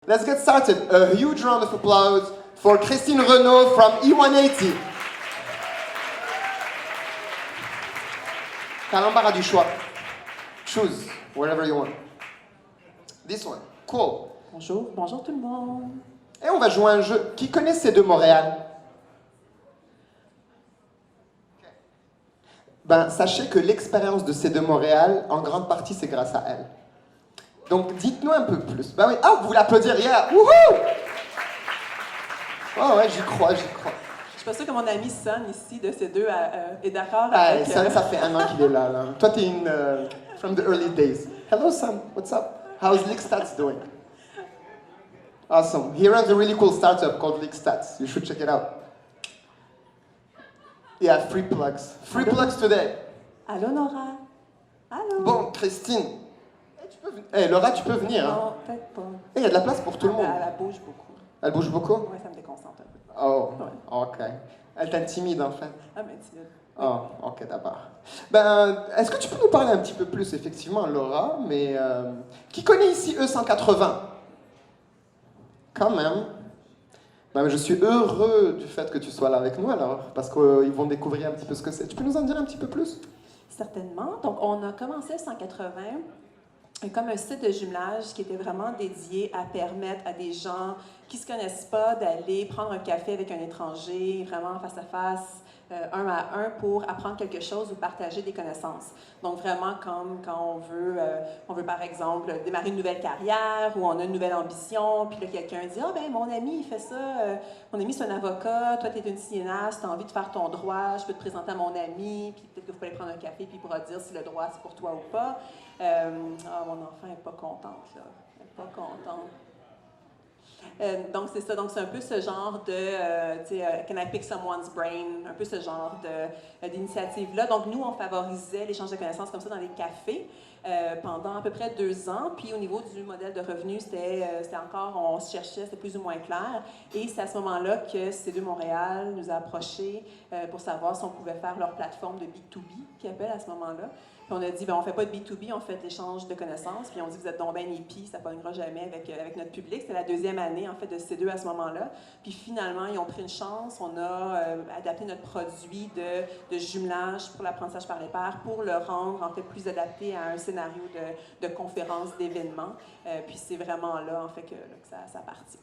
let's get started. A huge round of applause for Christine Renaud from E180. T'as l'embarras du choix. Choose wherever you want. This one. Cool. Bonjour, bonjour tout le monde. Et on va jouer à un jeu. Qui connaît C2 Montréal? Ben, sachez que l'expérience de C2 Montréal, en grande partie, c'est grâce à elle. Donc, dites-nous un peu plus. Ben oui. Ah, vous l'applaudirez. Yeah. Wouhou! Oh ouais, j'y crois, j'y crois. Je suis pas sûre que mon ami Son, ici, de C2, est d'accord Ah, avec... Son, ça fait un an qu'il est là. Toi, t'es une... from the early days. Hello, Son. What's up? How's Leakstats doing? Awesome. He runs a really cool startup called Leakstats. You should check it out. Yeah, free plugs. Free plugs today. Allô, Nora? Allô? Bon, Christine. Laura, tu peux venir. Non, Hein? peut-être pas. Il y a de la place pour tout le monde. Elle bouge beaucoup. Elle bouge beaucoup? Oui, ça me déconcentre un peu. Oh, Ouais. ok. Elle t'intimide en fait. Ah, mais timide. Oh, ok, d'abord. Ben, est-ce que tu peux nous parler un petit peu plus, effectivement, Laura, mais qui connaît ici E180? Quand même. Ben, je suis heureux du fait que tu sois là avec nous alors, parce qu'ils vont découvrir un petit peu ce que c'est. Tu peux nous en dire un petit peu plus? Certainement. Donc, on a commencé 180 comme un site de jumelage qui était vraiment dédié à permettre à des gens qui ne se connaissent pas d'aller prendre un café avec un étranger, vraiment face à face, un à un, pour apprendre quelque chose ou partager des connaissances. Donc vraiment comme quand on veut par exemple démarrer une nouvelle carrière ou on a une nouvelle ambition, puis là quelqu'un dit « Ah ben mon ami il fait ça, mon ami c'est un avocat, toi tu es une cinéaste, tu as envie de faire ton droit, je peux te présenter à mon ami, puis peut-être que vous pouvez aller prendre un café, puis il pourra dire si le droit c'est pour toi ou pas. » mon enfant n'est pas contente, là. Elle n'est pas contente. Donc, c'est ça. Donc, c'est un peu ce genre de, can I pick someone's brain? Un peu ce genre d'initiative-là. Donc, nous, on favorisait l'échange de connaissances comme ça dans les cafés pendant à peu près 2 ans. Puis, au niveau du modèle de revenus, c'était encore, on se cherchait, c'était plus ou moins clair. Et c'est à ce moment-là que C2 Montréal nous a approchés pour savoir si on pouvait faire leur plateforme de B2B, qu'ils appellent à ce moment-là. Puis on a dit, ben, on ne fait pas de B2B, on fait de l'échange de connaissances. Puis on dit, vous êtes donc ben épis, ça ne pognera jamais avec notre public. C'était la 2e année, en fait, de C2 à ce moment-là. Puis finalement, ils ont pris une chance. On a adapté notre produit de jumelage pour l'apprentissage par les pairs pour le rendre, en fait, plus adapté à un scénario de conférence, d'événement. Puis c'est vraiment là, en fait, que ça partit.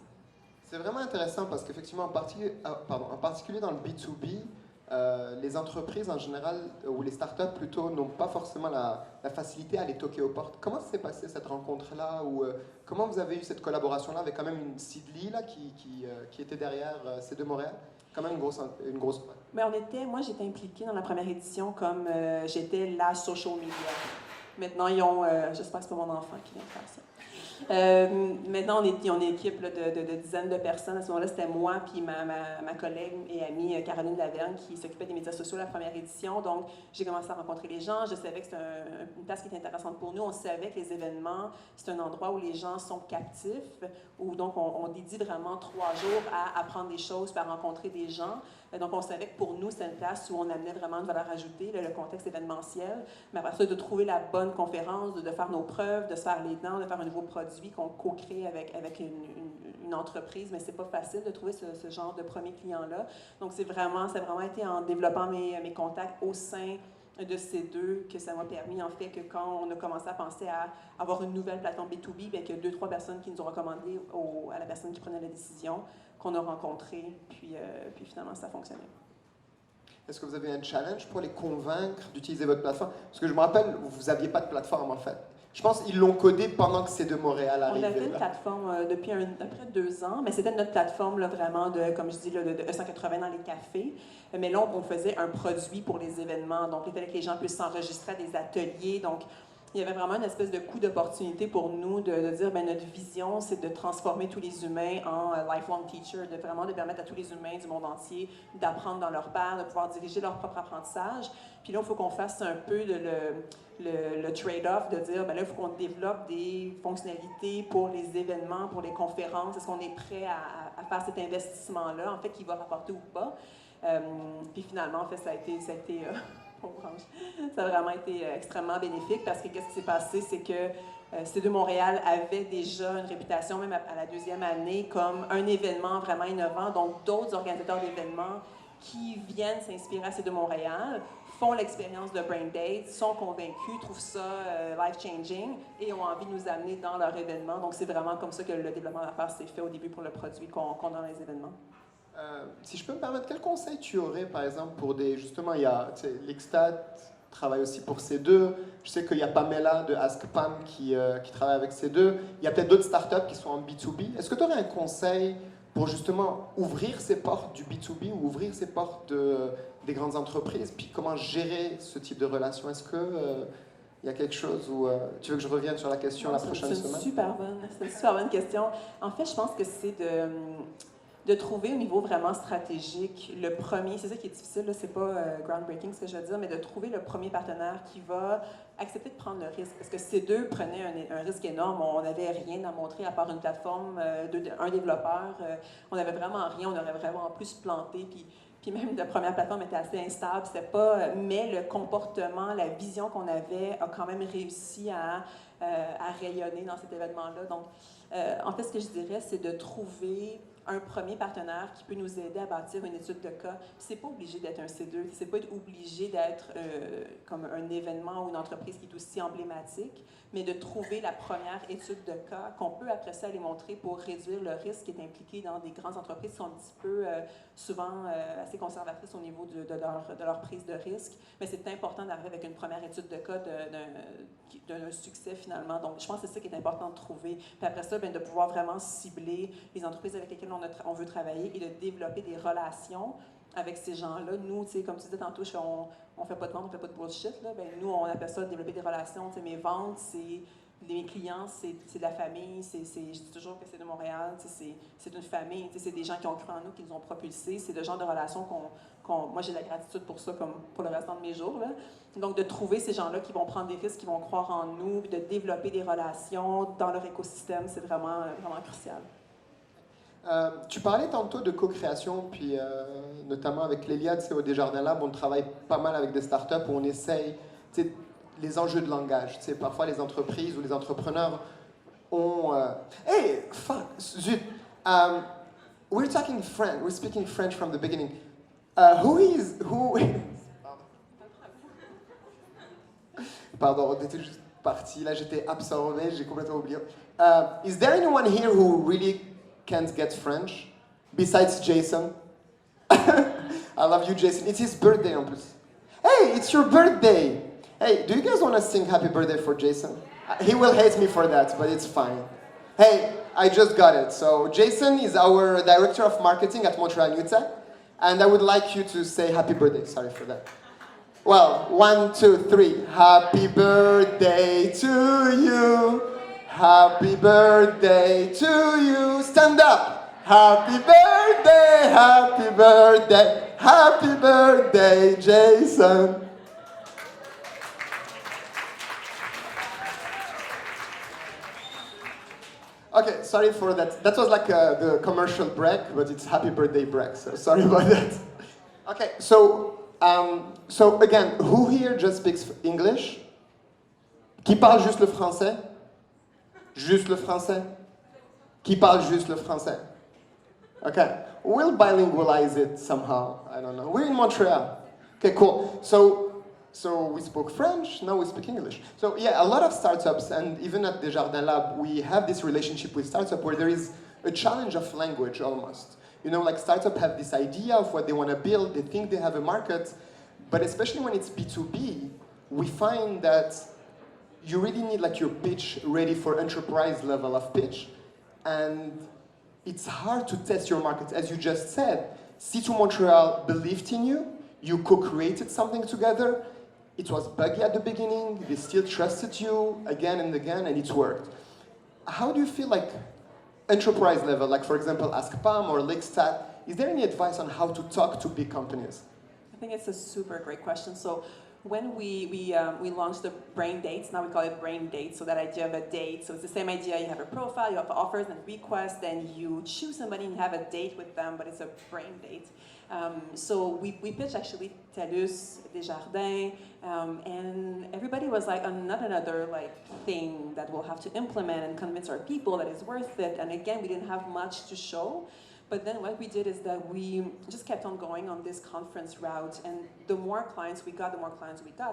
C'est vraiment intéressant parce qu'effectivement, en particulier dans le B2B, les entreprises en général, ou les startups plutôt, n'ont pas forcément la facilité à aller toquer aux portes. Comment s'est passée cette rencontre-là? Ou comment vous avez eu cette collaboration-là avec quand même une Sidley là, qui était derrière C2 Montréal? Quand même une grosse... Mais moi j'étais impliquée dans la première édition comme j'étais la social media. Maintenant, ils ont... j'espère que c'est pas mon enfant qui vient de faire ça. Maintenant, on est une équipe là, de dizaines de personnes. À ce moment-là, c'était moi puis ma collègue et amie Caroline Lavergne qui s'occupait des médias sociaux la première édition. Donc, j'ai commencé à rencontrer les gens. Je savais que c'était une place qui était intéressante pour nous. On savait que les événements, c'est un endroit où les gens sont captifs, où donc on dédie vraiment 3 jours à apprendre des choses, à rencontrer des gens. Donc, on savait que pour nous, c'était une place où on amenait vraiment une valeur ajoutée, le contexte événementiel. Mais après ça, de trouver la bonne conférence, de faire nos preuves, de se faire les dents, de faire un nouveau produit qu'on co-crée avec une entreprise. Mais c'est pas facile de trouver ce genre de premier client-là. Donc, ça a vraiment été en développant mes contacts au sein de ces deux que ça m'a permis, en fait, que quand on a commencé à penser à avoir une nouvelle plateforme B2B, bien, qu'il y a 2-3 personnes qui nous ont recommandé à la personne qui prenait la décision, qu'on a rencontré, puis finalement, ça a fonctionné. Est-ce que vous avez un challenge pour les convaincre d'utiliser votre plateforme? Parce que je me rappelle, vous n'aviez pas de plateforme, en fait. Je pense qu'ils l'ont codé pendant que C2 Montréal arrivait. On avait une plateforme depuis à peu près 2 ans, mais c'était notre plateforme là, vraiment comme je dis, là, de E180 dans les cafés. Mais là, on faisait un produit pour les événements. Donc, il fallait que les gens puissent s'enregistrer à des ateliers. Donc, il y avait vraiment une espèce de coup d'opportunité pour nous de dire, bien, notre vision, c'est de transformer tous les humains en lifelong teachers, de permettre à tous les humains du monde entier d'apprendre dans leur pairs, de pouvoir diriger leur propre apprentissage. Puis là, il faut qu'on fasse un peu le trade-off de dire, bien là, il faut qu'on développe des fonctionnalités pour les événements, pour les conférences. Est-ce qu'on est prêt à faire cet investissement-là, en fait, qui va rapporter ou pas? Puis finalement, en fait, ça a été ça a vraiment été extrêmement bénéfique parce que qu'est-ce qui s'est passé, c'est que C2 Montréal avait déjà une réputation, même à la deuxième année, comme un événement vraiment innovant. Donc, d'autres organisateurs d'événements qui viennent s'inspirer à C2 Montréal font l'expérience de Brain Date, sont convaincus, trouvent ça life-changing et ont envie de nous amener dans leur événement. Donc, c'est vraiment comme ça que le développement d'affaires s'est fait au début pour le produit qu'on a dans les événements. Si je peux me permettre, quel conseil tu aurais, par exemple, pour des... Justement, il y a l'Extat travaille aussi pour C2. Je sais qu'il y a Pamela de AskPam qui travaille avec C2. Il y a peut-être d'autres startups qui sont en B2B. Est-ce que tu aurais un conseil pour justement ouvrir ces portes du B2B ou ouvrir ces portes des grandes entreprises? Puis comment gérer ce type de relation? Est-ce que il y a quelque chose où... tu veux que je revienne sur la question la prochaine semaine? C'est une super bonne question. En fait, je pense que c'est de trouver au niveau vraiment stratégique le premier, c'est ça qui est difficile, c'est pas groundbreaking ce que je veux dire, mais de trouver le premier partenaire qui va accepter de prendre le risque. Parce que ces deux prenaient un risque énorme, on n'avait rien à montrer à part une plateforme, un développeur, on n'avait vraiment rien, on aurait vraiment plus planté, puis même la première plateforme était assez instable, c'était pas, mais le comportement, la vision qu'on avait a quand même réussi à rayonner dans cet événement-là. Donc, en fait, ce que je dirais, c'est de trouver un premier partenaire qui peut nous aider à bâtir une étude de cas. C'est pas obligé d'être un C2, c'est pas obligé d'être comme un événement ou une entreprise qui est aussi emblématique, mais de trouver la première étude de cas qu'on peut après ça aller montrer pour réduire le risque qui est impliqué dans des grandes entreprises qui sont un petit peu souvent assez conservatrices au niveau de leur prise de risque. Mais c'est important d'arriver avec une première étude de cas d'un succès finalement. Donc, je pense que c'est ça qui est important de trouver. Puis après ça, bien, de pouvoir vraiment cibler les entreprises avec lesquelles on veut travailler et de développer des relations avec ces gens-là. Nous, tu sais, comme tu disais tantôt, on fait pas de vente, on fait pas de bullshit. Là. Ben, nous, on appelle ça développer des relations. Tu sais, mes ventes, mes clients, c'est de la famille. Je dis toujours que c'est de Montréal. Tu sais, c'est une famille. Tu sais, c'est des gens qui ont cru en nous, qui nous ont propulsés. C'est le genre de relations moi, j'ai de la gratitude pour ça, comme pour le restant de mes jours. Là. Donc, de trouver ces gens-là qui vont prendre des risques, qui vont croire en nous, puis de développer des relations dans leur écosystème, c'est vraiment, vraiment crucial. Tu parlais tantôt de co-création, puis notamment avec Lélia, au Desjardins Lab, on travaille pas mal avec des startups où on essaye les enjeux de langage. Parfois, les entreprises ou les entrepreneurs ont... Hey, fuck, zut! We're talking French, we're speaking French from the beginning. Who... Pardon, on était juste parti, là j'étais absorbé, j'ai complètement oublié. Is there anyone here who really can't get French, besides Jason? I love you, Jason. It's his birthday en plus. Hey, it's your birthday! Hey, do you guys want to sing happy birthday for Jason? He will hate me for that, but it's fine. Hey, I just got it. So Jason is our director of marketing at Montreal Utah, and I would like you to say happy birthday. Sorry for that. Well, 1, 2, 3. Happy birthday to you. Happy birthday to you. Stand up. Happy birthday, happy birthday, happy birthday, Jason. Okay, sorry for that. That was like the commercial break, but it's happy birthday break, so sorry about that. Okay, so again, who here just speaks English? Qui parle juste le français? Juste le français? Qui parle juste le français? Okay, we'll bilingualize it somehow. I don't know. We're in Montreal. Okay, cool. So we spoke French, now we speak English. So yeah, a lot of startups, and even at Desjardins Lab, we have this relationship with startup where there is a challenge of language almost. You know, like startups have this idea of what they want to build, they think they have a market, but especially when it's B2B, we find that you really need like your pitch ready for enterprise level of pitch, and it's hard to test your market. As you just said, C2 Montreal believed in you, you co-created something together, it was buggy at the beginning, they still trusted you again and again, and it's worked. How do you feel like enterprise level, like for example AskPam or Lickstat, is there any advice on how to talk to big companies? I think it's a super great question. So when we launched the brain dates, now we call it brain dates, so that idea of a date. So it's the same idea, you have a profile, you have offers and requests, then you choose somebody and have a date with them, but it's a brain date. So we pitched actually TELUS, Desjardins, and everybody was like, not another like thing that we'll have to implement and convince our people that it's worth it. And again, we didn't have much to show. But then what we did is that we just kept on going on this conference route, and the more clients we got,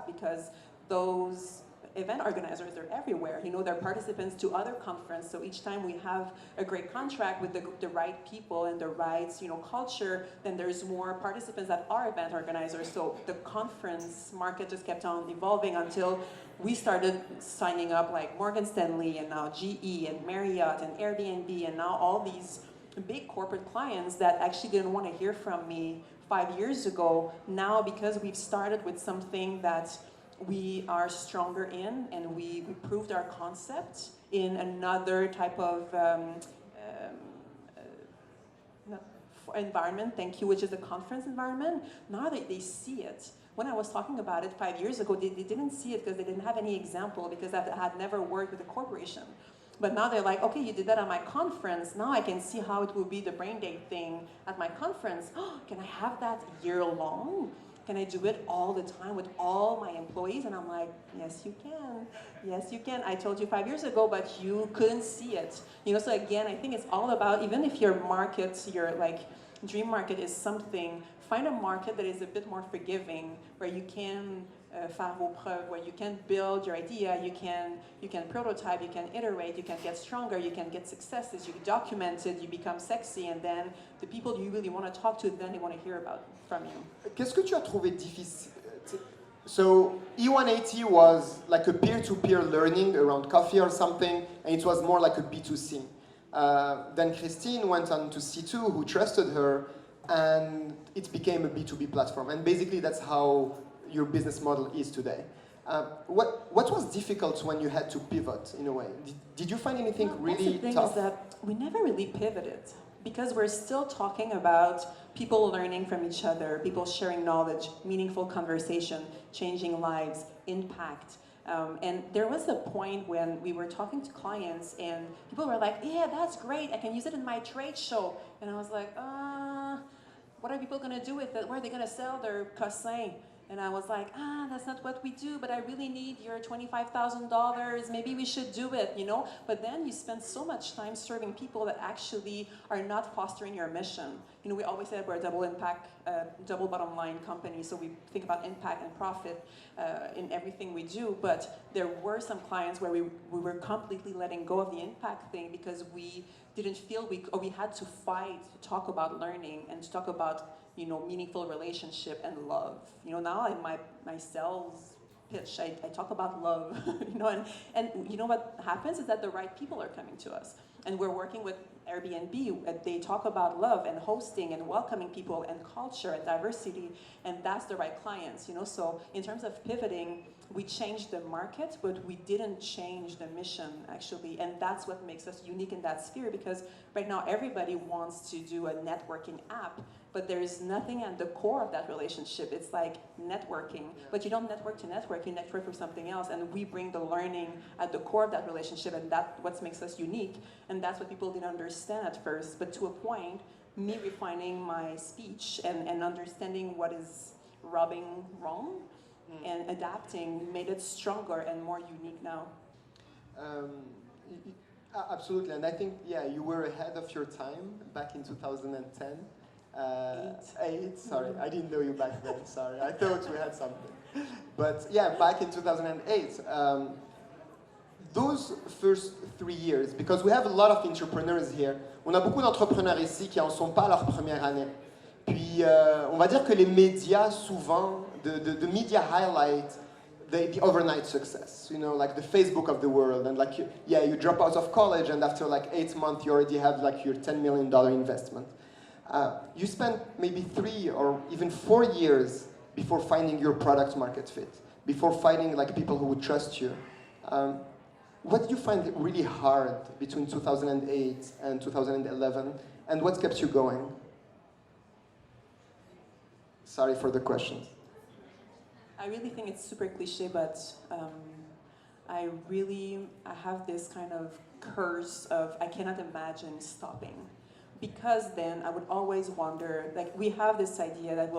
because those event organizers, they're everywhere. You know, they're participants to other conferences, so each time we have a great contract with the right people and the right, you know, culture, then there's more participants that are event organizers. So the conference market just kept on evolving until we started signing up like Morgan Stanley and now GE and Marriott and Airbnb and now all these big corporate clients that actually didn't want to hear from me 5 years ago. Now, because we've started with something that we are stronger in, and we proved our concept in another type of environment, thank you, which is the conference environment. Now they see it. When I was talking about it 5 years ago, they didn't see it because they didn't have any example, because I had never worked with a corporation. But now they're like, okay, you did that at my conference. Now I can see how it will be the brain date thing at my conference. Oh, can I have that year long? Can I do it all the time with all my employees? And I'm like, yes, you can. Yes, you can. I told you 5 years ago, but you couldn't see it. You know, so again, I think it's all about, even if your market, your like dream market is something, find a market that is a bit more forgiving, where you can faire vos preuves, where you can build your idea, you can prototype, you can iterate, you can get stronger, you can get successes, you document it, you become sexy, and then the people you really want to talk to, then they want to hear about from you. Qu'est-ce que tu as trouvé difficile? So E180 was like a peer-to-peer learning around coffee or something, and it was more like a B2C. Then Christine went on to C2, who trusted her, and it became a B2B platform. And basically that's how your business model is today. What was difficult when you had to pivot in a way? Did you find anything really the thing tough? is that we never really pivoted, because we're still talking about people learning from each other, people sharing knowledge, meaningful conversation, changing lives, impact. And there was a point when we were talking to clients and people were like, yeah, that's great, I can use it in my trade show. And I was like, what are people gonna do with it? Where are they gonna sell their cassin? And I was like, that's not what we do, but I really need your $25,000. Maybe we should do it, you know? But then you spend so much time serving people that actually are not fostering your mission. You know, we always say we're a double impact, double bottom line company, so we think about impact and profit in everything we do. But there were some clients where we were completely letting go of the impact thing because we didn't feel we had to fight to talk about learning and to talk about, you know, meaningful relationship and love. You know, now in my sales pitch, I talk about love, you know, and you know what happens is that the right people are coming to us. And we're working with Airbnb, they talk about love and hosting and welcoming people and culture and diversity, and that's the right clients, you know. So in terms of pivoting, we changed the market, but we didn't change the mission, actually. And that's what makes us unique in that sphere, because right now everybody wants to do a networking app, but there is nothing at the core of that relationship. It's like networking, but you don't network to network, you network for something else, and we bring the learning at the core of that relationship, and that's what makes us unique. And that's what people didn't understand at first, but to a point, me refining my speech and understanding what is rubbing wrong and adapting made it stronger and more unique now. Absolutely, and I think, yeah, you were ahead of your time back in 2010. Eight, sorry, I didn't know you back then, sorry. I thought we had something. But yeah, back in 2008, those first 3 years, because we have a lot of entrepreneurs here, on a beaucoup d'entrepreneurs ici qui en sont pas à leur première année. Puis, on va dire que les médias, souvent, the media highlight the overnight success, you know, like the Facebook of the world, and like, you drop out of college, and after like 8 months, you already have like your $10 million investment. You spent maybe 3 or even 4 years before finding your product market fit, before finding like people who would trust you. What did you find really hard between 2008 and 2011, and what kept you going? Sorry for the questions. I really think it's super cliche, but I have this kind of curse of I cannot imagine stopping. Because then I would always wonder, like we have this idea that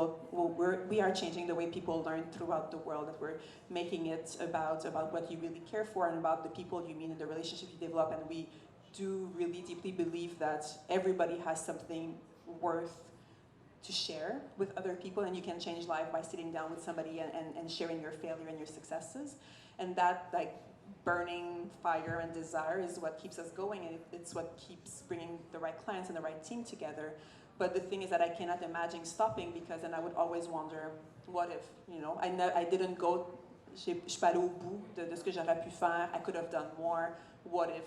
we are changing the way people learn throughout the world, that we're making it about what you really care for and about the people you meet and the relationship you develop, and we do really deeply believe that everybody has something worth to share with other people, and you can change life by sitting down with somebody and sharing your failure and your successes. And that like burning fire and desire is what keeps us going, and it's what keeps bringing the right clients and the right team together. But the thing is that I cannot imagine stopping, because then I would always wonder, what if, you know, I didn't go, je suis pas allée au bout de ce que j'aurais pu faire, I could have done more, what if?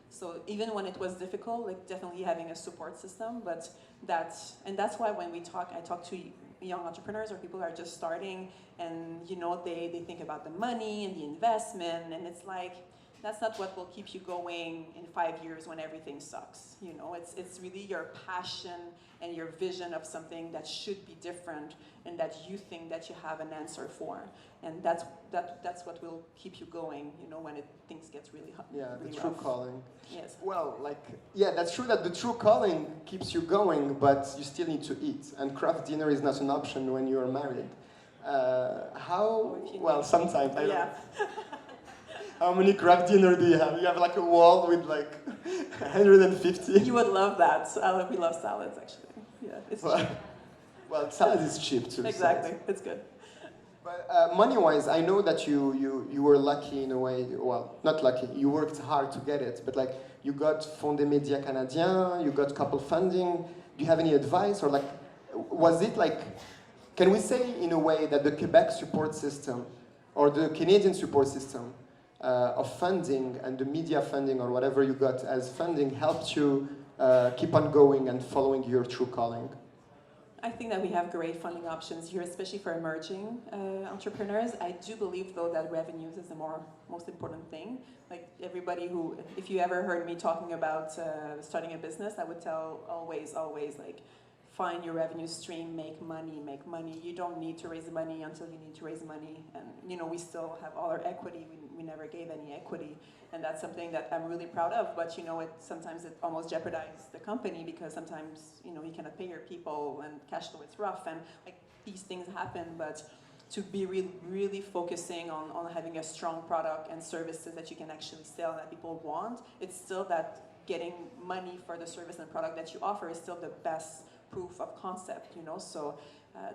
So even when it was difficult, like definitely having a support system, but that's why when I talk to young entrepreneurs or people who are just starting, and you know they think about the money and the investment, and it's like that's not what will keep you going in 5 years when everything sucks. You know, it's really your passion and your vision of something that should be different and that you think that you have an answer for, and that's what will keep you going. You know, when things get really hard. Yeah, really the true rough. calling. Yes. Well, like, yeah, that's true that the true calling keeps you going, but you still need to eat. And craft dinner is not an option when you're married. Well, sometimes. I Yeah. How many craft dinner do you have? You have like a wall with like 150? You would love that. We love salads, actually. Yeah, it's cheap. Well, salad is cheap too. Exactly, So. it's good. But money-wise, I know that you were lucky in a way. Well, not lucky. You worked hard to get it, but like you got Fonds des Médias Canadiens, you got couple funding. Do you have any advice, or like, was it like? Can we say in a way that the Quebec support system, or the Canadian support system, of funding and the media funding or whatever you got as funding helped you keep on going and following your true calling? I think that we have great funding options here, especially for emerging entrepreneurs. I do believe, though, that revenues is the most important thing. Like everybody who, if you ever heard me talking about starting a business, I would tell always, like, find your revenue stream, make money. You don't need to raise money until you need to raise money. And, you know, we still have all our equity. We never gave any equity. And that's something that I'm really proud of. But, you know, sometimes it almost jeopardizes the company, because sometimes, you know, you cannot pay your people and cash flow is rough. And, like, these things happen. But to be really focusing on having a strong product and services that you can actually sell that people want, it's still that getting money for the service and product that you offer is still the best proof of concept, you know. So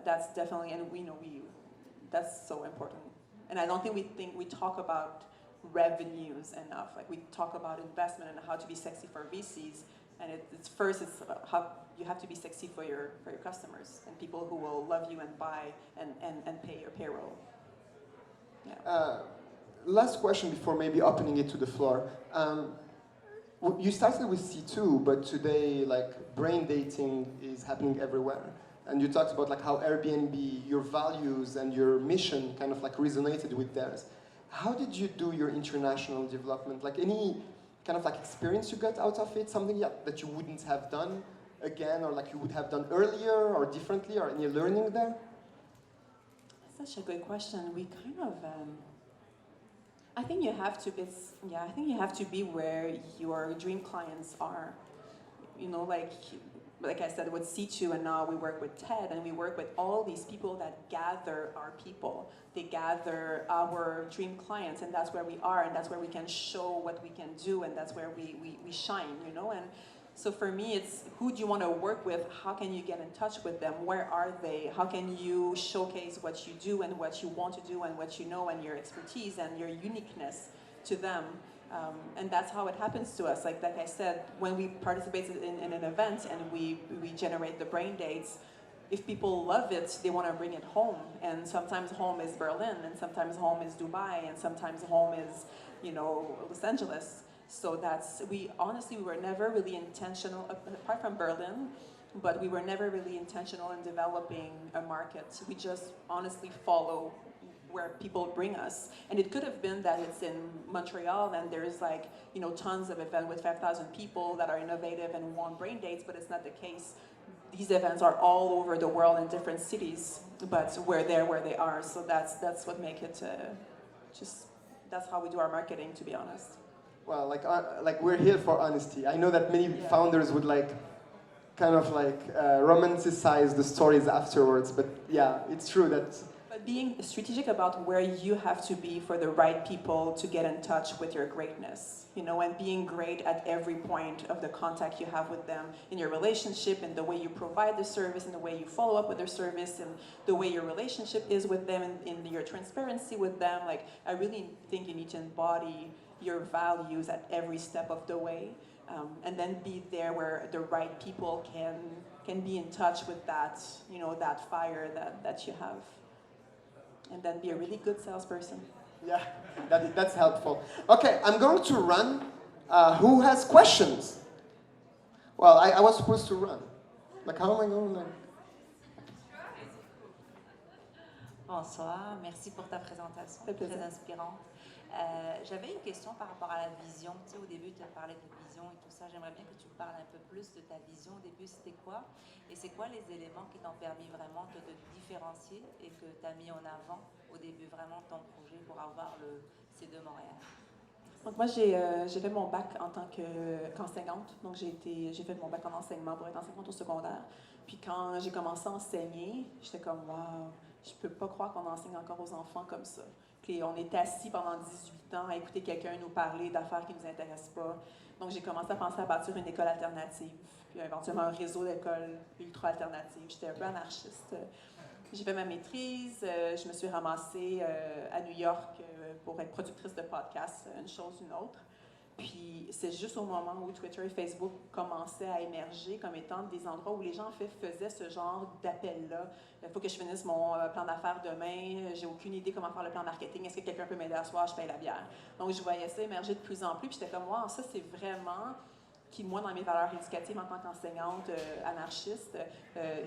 that's definitely, and we know that's so important. And I don't think we talk about revenues enough. Like we talk about investment and how to be sexy for VCs, and it's how you have to be sexy for your customers and people who will love you and buy and pay your payroll. Yeah. Last question before maybe opening it to the floor. You started with C2, but today, like, brain dating is happening everywhere. And you talked about like how Airbnb, your values and your mission kind of like resonated with theirs. How did you do your international development? Like any kind of like experience you got out of it? Something that you wouldn't have done again, or like you would have done earlier or differently, or any learning there? That's such a good question. We kind of, I think you have to. I think you have to be where your dream clients are. You know, like I said, with C2, and now we work with TED, and we work with all these people that gather our people. They gather our dream clients, and that's where we are, and that's where we can show what we can do, and that's where we shine, you know? And so for me, it's who do you want to work with? How can you get in touch with them? Where are they? How can you showcase what you do and what you want to do and what you know and your expertise and your uniqueness to them? And that's how it happens to us. Like I said, when we participate in an event and we generate the brain dates, if people love it, they want to bring it home. And sometimes home is Berlin, and sometimes home is Dubai, and sometimes home is, you know, Los Angeles. So we were never really intentional, apart from Berlin, but we were never really intentional in developing a market. We just honestly follow where people bring us. And it could have been that it's in Montreal and there's like, tons of events with 5,000 people that are innovative and want brain dates, but it's not the case. These events are all over the world in different cities, but we're there where they are. So that's what makes it that's how we do our marketing, to be honest. Well, like we're here for honesty. I know that many founders would kind of romanticize the stories afterwards, but yeah, it's true that. But being strategic about where you have to be for the right people to get in touch with your greatness, and being great at every point of the contact you have with them in your relationship, and the way you provide the service, and the way you follow up with their service, and the way your relationship is with them, and in your transparency with them. Like, I really think you need to embody your values at every step of the way, and then be there where the right people can be in touch with that, that fire that you have. And then be a really good salesperson. Yeah, that's helpful. Okay, I'm going to run. Who has questions? Well, I was supposed to run. Like, how am I going to... Bonsoir, merci pour ta présentation, très inspirante. J'avais une question par rapport à la vision. Tu sais, au début, tu as parlé de vision et tout ça. J'aimerais bien que tu me parles un peu plus de ta vision. Au début, c'était quoi? Et c'est quoi les éléments qui t'ont permis vraiment de te différencier et que tu as mis en avant au début vraiment ton projet pour avoir le C2 Montréal? Donc moi, j'ai fait mon bac en tant qu'enseignante. Donc j'ai fait mon bac en enseignement pour être enseignante au secondaire. Puis quand j'ai commencé à enseigner, j'étais comme « Wow, je peux pas croire qu'on enseigne encore aux enfants comme ça. » Puis on est assis pendant 18 ans à écouter quelqu'un nous parler d'affaires qui ne nous intéressent pas. Donc j'ai commencé à penser à bâtir une école alternative, puis éventuellement un réseau d'écoles ultra-alternatives. J'étais un peu anarchiste. J'ai fait ma maîtrise, je me suis ramassée à New York pour être productrice de podcasts, une chose, une autre. Puis c'est juste au moment où Twitter et Facebook commençaient à émerger comme étant des endroits où les gens en fait faisaient ce genre d'appel-là. Il faut que je finisse mon plan d'affaires demain, j'ai aucune idée comment faire le plan marketing, est-ce que quelqu'un peut m'aider à soir, je paye la bière. Donc je voyais ça émerger de plus en plus, puis j'étais comme, wow, ça c'est vraiment qui, moi, dans mes valeurs éducatives en tant qu'enseignante anarchiste,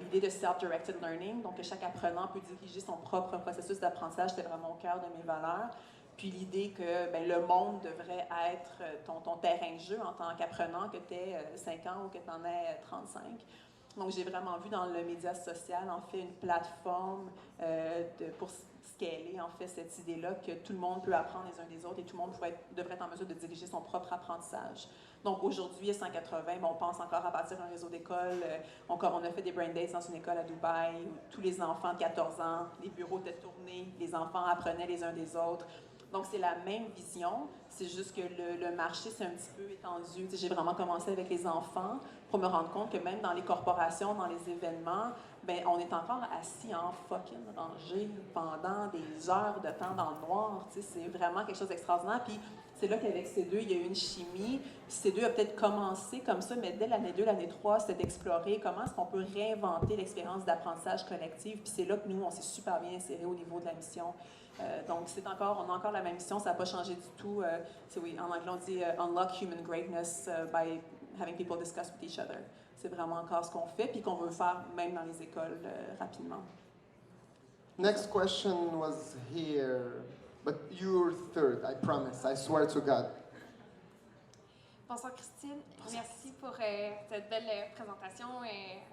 l'idée de self-directed learning, donc que chaque apprenant peut diriger son propre processus d'apprentissage, c'était vraiment au cœur de mes valeurs. Puis l'idée que le monde devrait être ton terrain de jeu en tant qu'apprenant, que tu aies 5 ans ou que tu en aies 35. Donc j'ai vraiment vu dans le média social, en fait, une plateforme pour scaler, en fait, cette idée-là que tout le monde peut apprendre les uns des autres et tout le monde devrait être en mesure de diriger son propre apprentissage. Donc aujourd'hui, à 180, on pense encore à bâtir un réseau d'écoles. On a fait des brain days dans une école à Dubaï où tous les enfants de 14 ans, les bureaux étaient tournés, les enfants apprenaient les uns des autres. Donc, c'est la même vision, c'est juste que le marché s'est un petit peu étendu. J'ai vraiment commencé avec les enfants pour me rendre compte que même dans les corporations, dans les événements, on est encore assis en fucking rangée pendant des heures de temps dans le noir. C'est vraiment quelque chose d'extraordinaire. Puis, c'est là qu'avec C2, il y a eu une chimie. C2 a peut-être commencé comme ça, mais dès l'année 2, l'année 3, c'était d'explorer comment est-ce qu'on peut réinventer l'expérience d'apprentissage collectif. Puis c'est là que nous, on s'est super bien insérés au niveau de la mission. Donc, on a encore la même mission, ça n'a pas changé du tout. Oui, en anglais, on dit Unlock Human Greatness by having people discuss with each other. C'est vraiment encore ce qu'on fait, puis qu'on veut faire même dans les écoles rapidement. Next question was here, but you're third, I promise, I swear to God. Bonsoir Christine, merci pour cette belle présentation.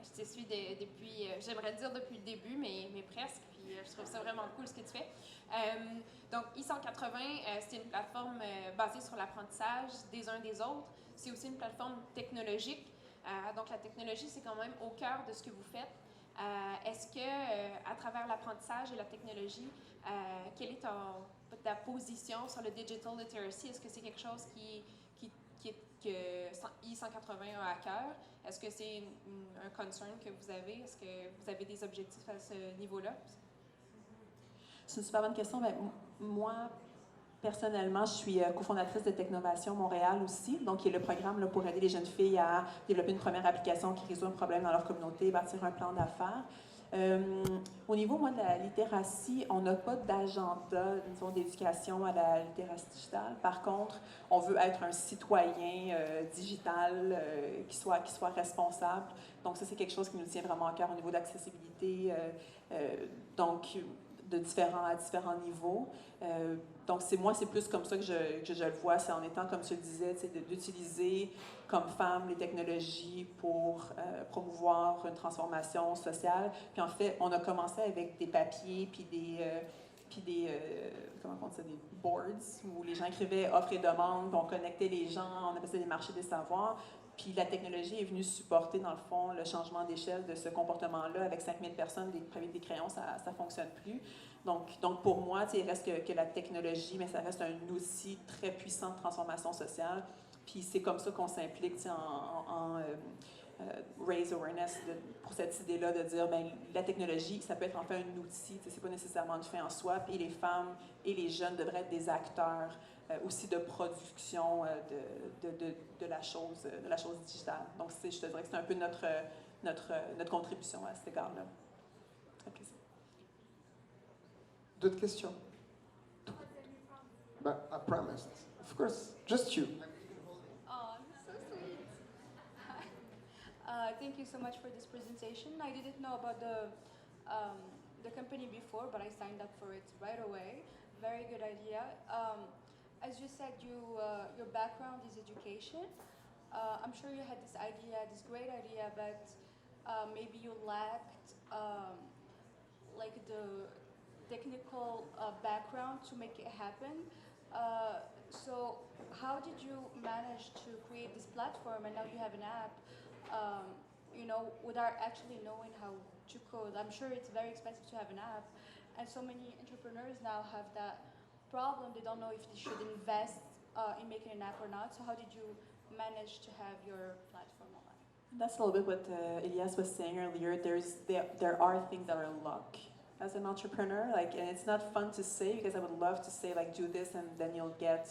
Je te suis depuis, j'aimerais dire depuis le début, mais presque, puis je trouve ça vraiment cool ce que tu fais. Donc I180, c'est une plateforme basée sur l'apprentissage des uns des autres. C'est aussi une plateforme technologique. Donc la technologie, c'est quand même au cœur de ce que vous faites. Est-ce que, à travers l'apprentissage et la technologie, quelle est ta position sur le digital literacy? Est-ce que c'est quelque chose que I180 a à cœur? Est-ce que c'est un concern que vous avez? Est-ce que vous avez des objectifs à ce niveau-là? C'est une super bonne question. Moi, personnellement, je suis cofondatrice de Technovation Montréal aussi, donc qui est le programme là, pour aider les jeunes filles à développer une première application qui résout un problème dans leur communauté, bâtir un plan d'affaires. Au niveau, moi, de la littératie, on n'a pas d'agenda, disons, d'éducation à la littératie digitale. Par contre, on veut être un citoyen digital qui soit responsable. Donc, ça, c'est quelque chose qui nous tient vraiment à cœur au niveau d'accessibilité. Donc, à différents niveaux. Donc, c'est plus comme ça que je le vois, c'est en étant, comme tu le disais, d'utiliser comme femme les technologies pour promouvoir une transformation sociale. Puis en fait, on a commencé avec des papiers, puis des comment on dit ça, des boards, où les gens écrivaient offres et demandes, puis on connectait les gens, on appelait ça des marchés des savoirs. Puis la technologie est venue supporter, dans le fond, le changement d'échelle de ce comportement-là. Avec 5000 personnes, avec des crayons, ça ne fonctionne plus. Donc pour moi, il reste que la technologie, mais ça reste un outil très puissant de transformation sociale. Puis c'est comme ça qu'on s'implique en raise awareness pour cette idée-là de dire, ben la technologie, ça peut être en fait un outil, c'est pas nécessairement une fin en soi. Puis les femmes et les jeunes devraient être des acteurs aussi de production de la chose digitale. Donc, je te dirais que c'est un peu notre contribution à cet égard-là. Okay. D'autres questions? But I promised. Of course, just you. Oh, so sweet. Thank you so much for this presentation. I didn't know about the company before, but I signed up for it right away. Very good idea. As you said, your background is education. I'm sure you had this great idea, but maybe you lacked like the technical background to make it happen. So how did you manage to create this platform, and now you have an app, without actually knowing how to code? I'm sure it's very expensive to have an app, and so many entrepreneurs now have that problem. They don't know if they should invest in making an app or not. So how did you manage to have your platform online? That's a little bit what Elias was saying earlier. There are things that are luck as an entrepreneur, and it's not fun to say, because I would love to say do this and then you'll get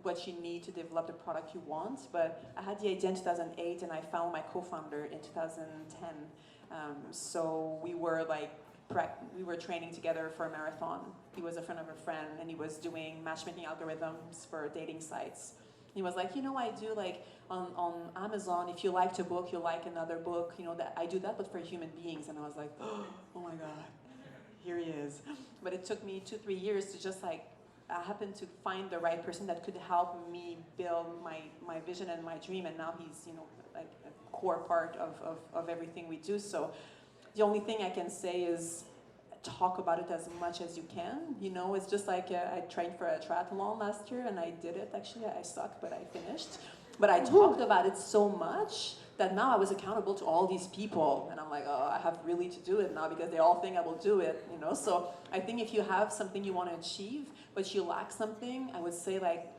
what you need to develop the product you want. But I had the idea in 2008 and I found my co-founder in 2010. So we were training together for a marathon. He was a friend of a friend, and he was doing matchmaking algorithms for dating sites. He was like, I do on Amazon, if you liked a book, you like another book, that I do that, but for human beings. And I was like, oh my God, here he is. But it took me 2-3 years to just I happened to find the right person that could help me build my vision and my dream. And now he's, a core part of everything we do. So the only thing I can say is talk about it as much as you can. It's just I trained for a triathlon last year, and I did it. Actually, I suck, but I finished. But I talked about it so much that now I was accountable to all these people. And I'm like, oh, I have really to do it now because they all think I will do it, So I think if you have something you want to achieve, but you lack something, I would say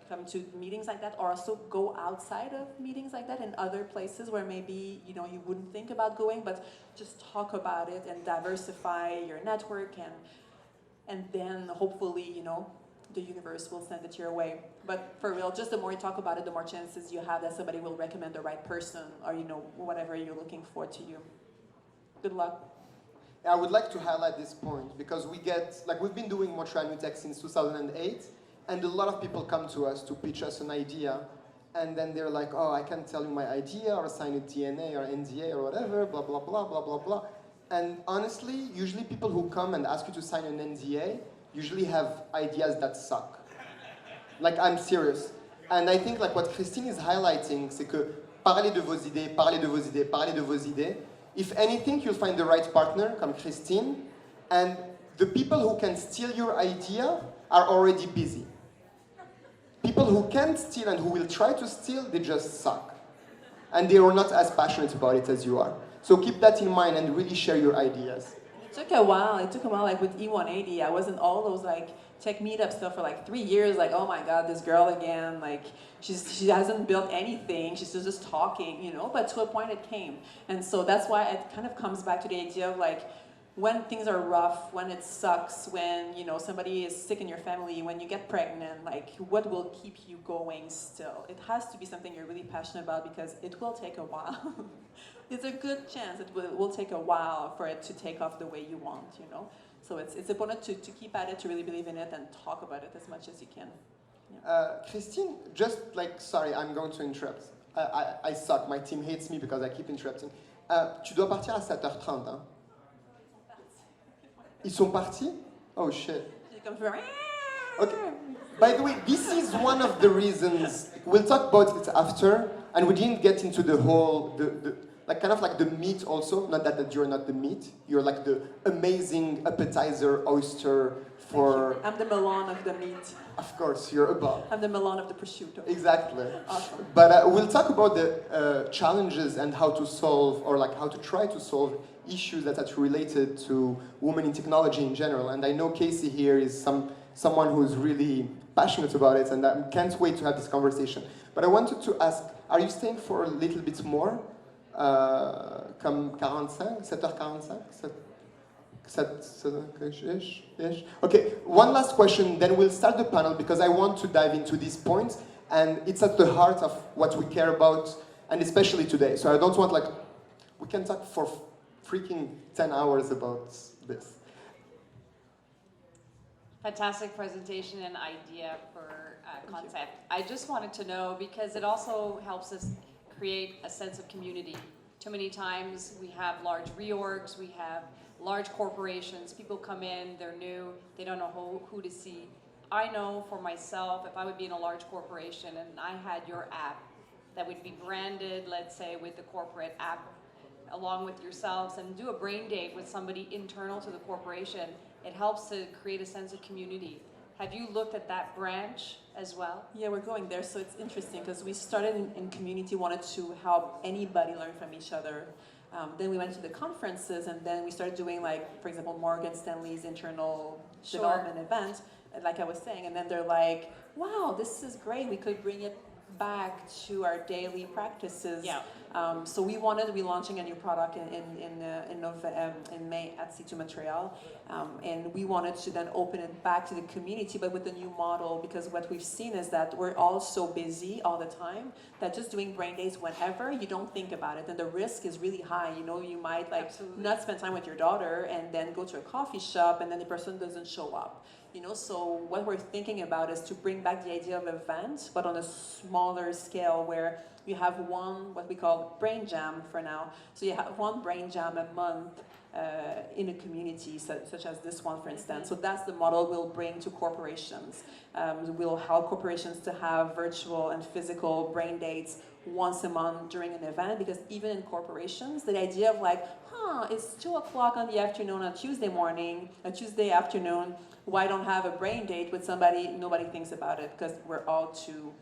come to meetings like that, or also go outside of meetings like that in other places where maybe, you wouldn't think about going, but just talk about it and diversify your network, and then hopefully, the universe will send it your way. But for real, just the more you talk about it, the more chances you have that somebody will recommend the right person, or whatever you're looking for to you. Good luck. I would like to highlight this point, because we've been doing Montreal New Tech since 2008, and a lot of people come to us to pitch us an idea, and then they're like, oh, I can't tell you my idea, or sign a DNA or NDA or whatever, blah, blah, blah, blah, blah, blah. And honestly, usually people who come and ask you to sign an NDA usually have ideas that suck. I'm serious. And I think what Christine is highlighting, c'est que parlez de vos idées, parlez de vos idées, parlez de vos idées. If anything, you'll find the right partner, comme Christine, and the people who can steal your idea are already busy. People who can't steal and who will try to steal, they just suck. And they are not as passionate about it as you are. So keep that in mind and really share your ideas. It took a while with E180. I was in all those tech meetup stuff for 3 years, oh my God, this girl again, she hasn't built anything, she's just talking, but to a point it came. And so that's why it kind of comes back to the idea of when things are rough, when it sucks, when somebody is sick in your family, when you get pregnant, what will keep you going still? It has to be something you're really passionate about, because it will take a while. It's a good chance it will take a while for it to take off the way you want, So it's important to keep at it, to really believe in it, and talk about it as much as you can. Yeah. Christine, just sorry, I'm going to interrupt. I suck. My team hates me because I keep interrupting. Tu dois partir à 7h30, hein? Ils sont partis? Oh shit. She comes from. Okay. By the way, this is one of the reasons, we'll talk about it after, and we didn't get into the whole, like kind of like the meat also, not that you're not the meat, you're like the amazing appetizer oyster for... I'm the Milan of the meat. Of course, you're above. I'm the Milan of the prosciutto. Exactly. Awesome. But we'll talk about the challenges and how to solve, or like how to try to solve issues that are related to women in technology in general. And I know Casey here is someone who's really passionate about it, and I can't wait to have this conversation. But I wanted to ask, are you staying for a little bit more? Comme 45, 7h45? Ish. Okay, one last question, then we'll start the panel because I want to dive into these points, and it's at the heart of what we care about, and especially today. So I don't want, like, we can talk for freaking 10 hours about this. Fantastic presentation and idea for concept. I just wanted to know, because it also helps us create a sense of community. Too many times we have large reorgs, we have large corporations, people come in, they're new, they don't know who to see. I know for myself, if I would be in a large corporation and I had your app that would be branded, let's say, with the corporate app along with yourselves, and do a brain date with somebody internal to the corporation, it helps to create a sense of community. Have you looked at that branch as well? Yeah, we're going there, so it's interesting because we started in community, wanted to help anybody learn from each other. Then we went to the conferences, and then we started doing, like, for example, Morgan Stanley's internal development event, like I was saying, and then they're like, wow, this is great, we could bring it back to our daily practices. Yeah. So we wanted to be launching a new product in May at C2 Montreal, and we wanted to then open it back to the community, but with a new model, because what we've seen is that we're all so busy all the time that just doing brain days whenever, you don't think about it, and the risk is really high. You know, you might not spend time with your daughter and then go to a coffee shop and then the person doesn't show up. You know, so what we're thinking about is to bring back the idea of event, but on a smaller scale, where you have one, what we call brain jam for now. So you have one brain jam a month in a community, such as this one, for instance. So that's the model we'll bring to corporations. We'll help corporations to have virtual and physical brain dates once a month during an event, because even in corporations, the idea of like, it's 2 o'clock on the afternoon on Tuesday morning, a Tuesday afternoon, why don't have a brain date with somebody? Nobody thinks about it because we're all too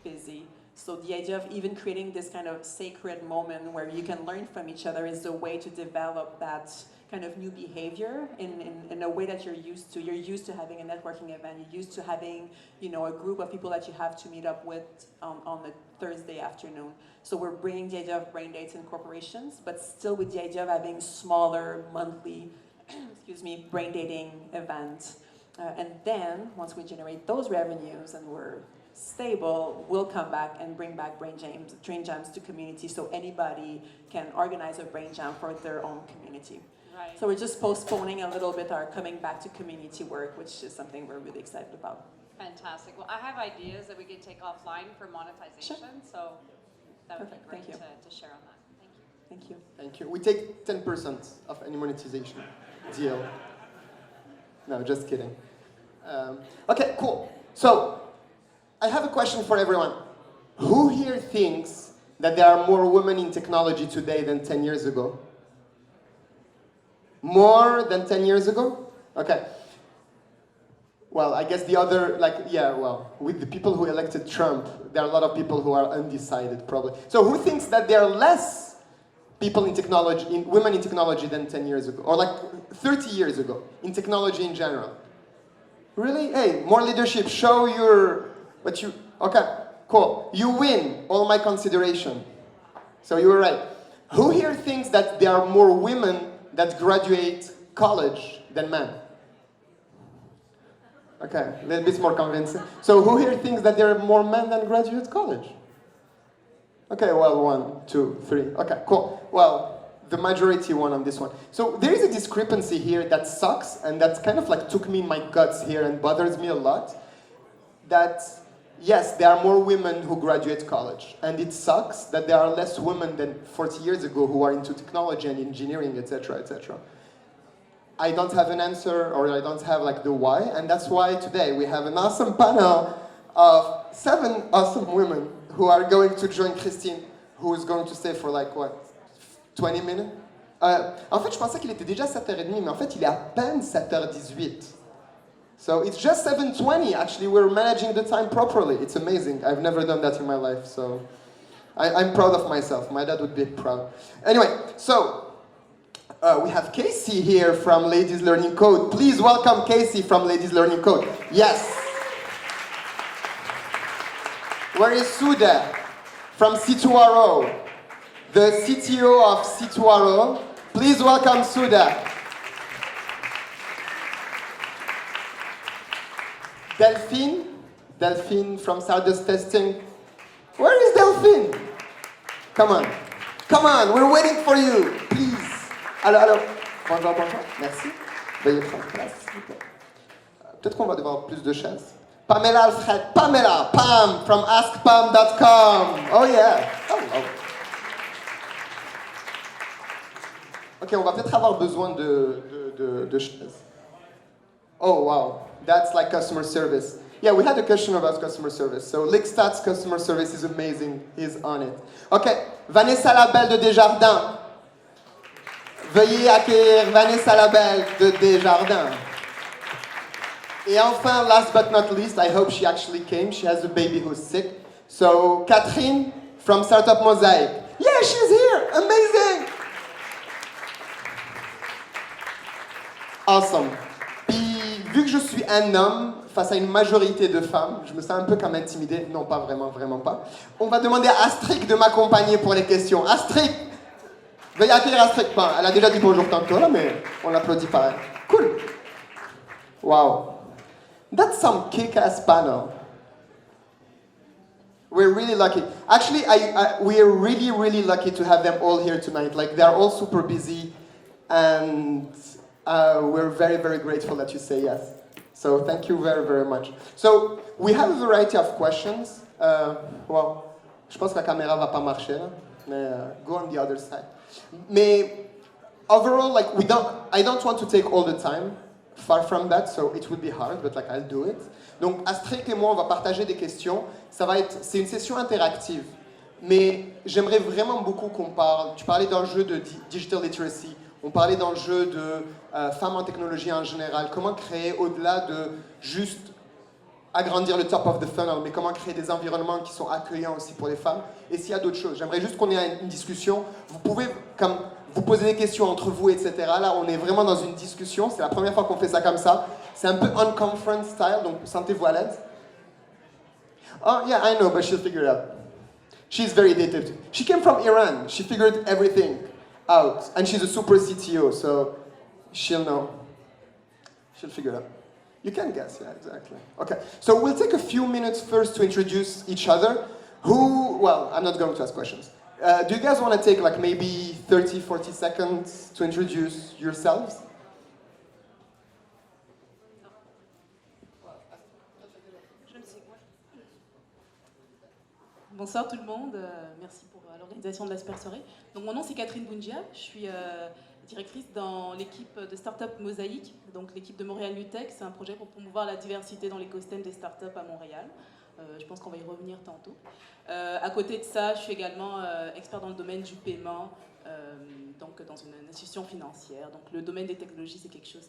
busy. So the idea of even creating this kind of sacred moment where you can learn from each other is a way to develop that kind of new behavior in a way that you're used to. You're used to having a networking event. You're used to having, you know, a group of people that you have to meet up with on a Thursday afternoon. So we're bringing the idea of brain dates in corporations, but still with the idea of having smaller monthly, brain dating events. And then once we generate those revenues and we're stable, we'll come back and bring back brain jams to community, so anybody can organize a brain jam for their own community. Right. So we're just postponing a little bit our coming back to community work, which is something we're really excited about. Fantastic. Well, I have ideas that we could take offline for monetization, Sure. So that would Perfect. be great Thank you. to share on that. Thank you. Thank you. Thank you. We take 10% of any monetization deal. No, just kidding. Okay, cool. So, I have a question for everyone. Who here thinks that there are more women in technology today than 10 years ago? More than 10 years ago? Okay. Well, I guess the other, with the people who elected Trump, there are a lot of people who are undecided, probably. So who thinks that there are less people in technology, women in technology than 10 years ago? Or like 30 years ago, in technology in general? Really? Hey, more leadership, show okay, cool. You win all my consideration. So you were right. Who here thinks that there are more women that graduate college than men? Okay, a little bit more convincing. So who here thinks that there are more men than graduate college? Okay, well, 1, 2, 3. Okay, cool. Well, the majority won on this one. So there is a discrepancy here that sucks, and that kind of like took me in my guts here and bothers me a lot. That, yes, there are more women who graduate college, and it sucks that there are less women than 40 years ago who are into technology and engineering, etc., etc. I don't have an answer or I don't have like the why, and that's why today we have an awesome panel of 7 awesome women who are going to join Christine, who is going to stay for like what, 20 minutes? En fait, je pensais qu'il était déjà 7h30, mais en fait, il est à peine 7h18. So it's just 7:20. Actually, we're managing the time properly. It's amazing. I've never done that in my life, so I'm proud of myself. My dad would be proud. Anyway, so we have Casey here from Ladies Learning Code. Please welcome Casey from Ladies Learning Code. Yes. Where is Suda from C2RO? The CTO of C2RO. Please welcome Suda. Delphine from Stardust Testing. Where is Delphine? Come on, we're waiting for you, please. Allô. Bonjour. Merci. Veuillez prendre place, s'il vous plaît. Peut-être qu'on va devoir avoir plus de chaises. Pamela Alfred, Pam from askpam.com. Oh yeah. Oh. Ok, on va peut-être avoir besoin de chaises. Oh wow, that's like customer service. Yeah, we had a question about customer service. So Lickstat's customer service is amazing. He's on it. Okay, Vanessa Labelle de Desjardins. Veuillez accueillir Vanessa Labelle de Desjardins. Et enfin, last but not least, I hope she actually came. She has a baby who's sick. So Catherine from Startup Mosaic. Yeah, she's here. Amazing. Awesome. Puis, vu que je suis un homme face à une majorité de femmes, je me sens un peu comme intimidé. Non, pas vraiment, vraiment pas. On va demander à Astrid de m'accompagner pour les questions. Astrid, veuillez accueillir Astrid. Bon, elle a déjà dit bonjour tantôt, là, mais on l'applaudit pareil. Cool. Wow. That's some kick-ass panel. We're really lucky. Actually, we're really, really lucky to have them all here tonight. Like, they're all super busy, and we're very, very grateful that you say yes. So thank you very, very much. So we have a variety of questions. Well, je pense que la caméra va pas marcher, là, mais go on the other side. Mais overall, like I don't want to take all the time. Far from that, so it would be hard, but like I'll do it. Donc Astrid et moi, on va partager des questions. C'est une session interactive. Mais j'aimerais vraiment beaucoup qu'on parle. Tu parlais d'enjeux de digital literacy. On parlait d'enjeux de femmes en technologie en général. Comment créer au-delà de juste agrandir le top of the funnel, mais comment créer des environnements qui sont accueillants aussi pour les femmes. Et s'il y a d'autres choses, j'aimerais juste qu'on ait une discussion. Vous pouvez comme vous poser des questions entre vous, etc. Là, on est vraiment dans une discussion. C'est la première fois qu'on fait ça comme ça. C'est un peu on-conference style, donc sentez-vous à l'aise. Oh, yeah, I know, but she'll figure it out. She's very dated. She came from Iran. She figured everything out. And she's a super CTO, so she'll know. She'll figure it out. You can guess, yeah, exactly. Okay, so we'll take a few minutes first to introduce each other. Well, I'm not going to ask questions. Do you guys want to take like maybe 30, 40 seconds to introduce yourselves? Bonsoir tout le monde, merci pour l'organisation de la super soirée. Donc mon nom c'est Catherine Bungia, je suis directrice dans l'équipe de Startup Mosaïque, donc l'équipe de Montréal Nutech. C'est un projet pour promouvoir la diversité dans l'écosystème des startups à Montréal. Je pense qu'on va y revenir tantôt. À côté de ça, je suis également expert dans le domaine du paiement, donc dans une institution financière. Donc le domaine des technologies, c'est quelque chose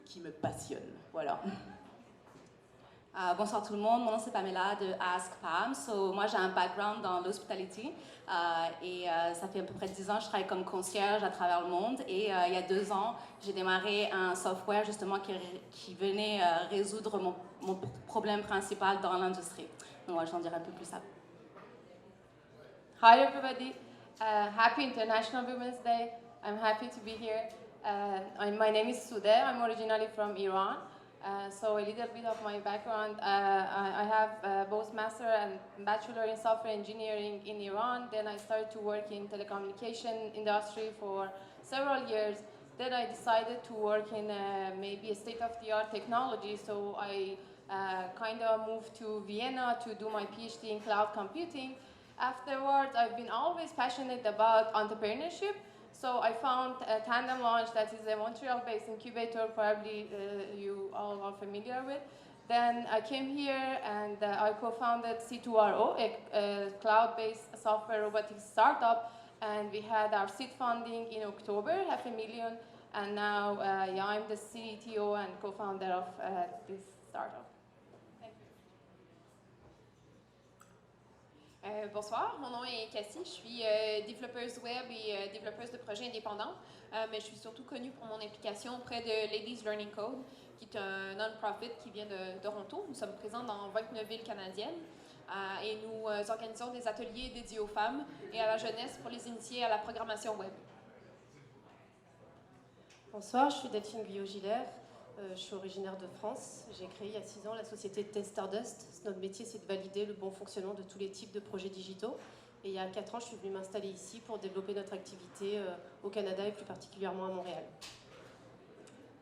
qui me passionne. Voilà. Bonsoir tout le monde, mon nom c'est Pamela de Ask Pam. Moi j'ai un background dans l'hospitality et ça fait à peu près 10 ans que je travaille comme concierge à travers le monde et il y a 2 ans j'ai démarré un software justement qui venait résoudre mon problème principal dans l'industrie. Donc moi j'en dirai un peu plus après. Hi everybody, happy International Women's Day. I'm happy to be here. My name is Sude, I'm originally from Iran. So a little bit of my background, I have both master and bachelor in software engineering in Iran. Then I started to work in telecommunication industry for several years. Then I decided to work in maybe a state-of-the-art technology. So I kind of moved to Vienna to do my PhD in cloud computing. Afterwards, I've been always passionate about entrepreneurship. So I found Tandem Launch, that is a Montreal-based incubator, probably you all are familiar with. Then I came here and I co-founded C2RO, a cloud-based software robotics startup, and we had our seed funding in October, $500,000, and now I'm the CTO and co-founder of this startup. Bonsoir, mon nom est Cassie, je suis développeuse web et développeuse de projets indépendants, mais je suis surtout connue pour mon implication auprès de Ladies Learning Code, qui est un non-profit qui vient de Toronto. Nous sommes présents dans 29 villes canadiennes et nous organisons des ateliers dédiés aux femmes et à la jeunesse pour les initier à la programmation web. Bonsoir, je suis Delphine Guyot-Gillère. Je suis originaire de France. J'ai créé il y a 6 ans la société Testardust. Notre métier, c'est de valider le bon fonctionnement de tous les types de projets digitaux. Et il y a 4 ans, je suis venue m'installer ici pour développer notre activité au Canada et plus particulièrement à Montréal.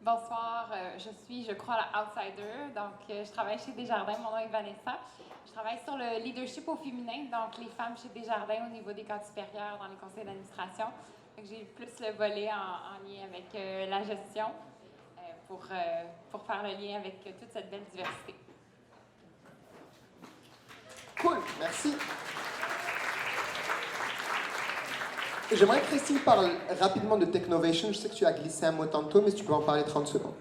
Bonsoir, je suis, je crois, la outsider. Donc, je travaille chez Desjardins. Mon nom est Vanessa. Je travaille sur le leadership au féminin, donc les femmes chez Desjardins au niveau des cadres supérieurs dans les conseils d'administration. J'ai plus le volet en lien avec la gestion. Pour faire le lien avec toute cette belle diversité. Cool, merci. J'aimerais que Christine parle rapidement de Technovation. Je sais que tu as glissé un mot tantôt, mais si tu peux en parler 30 secondes.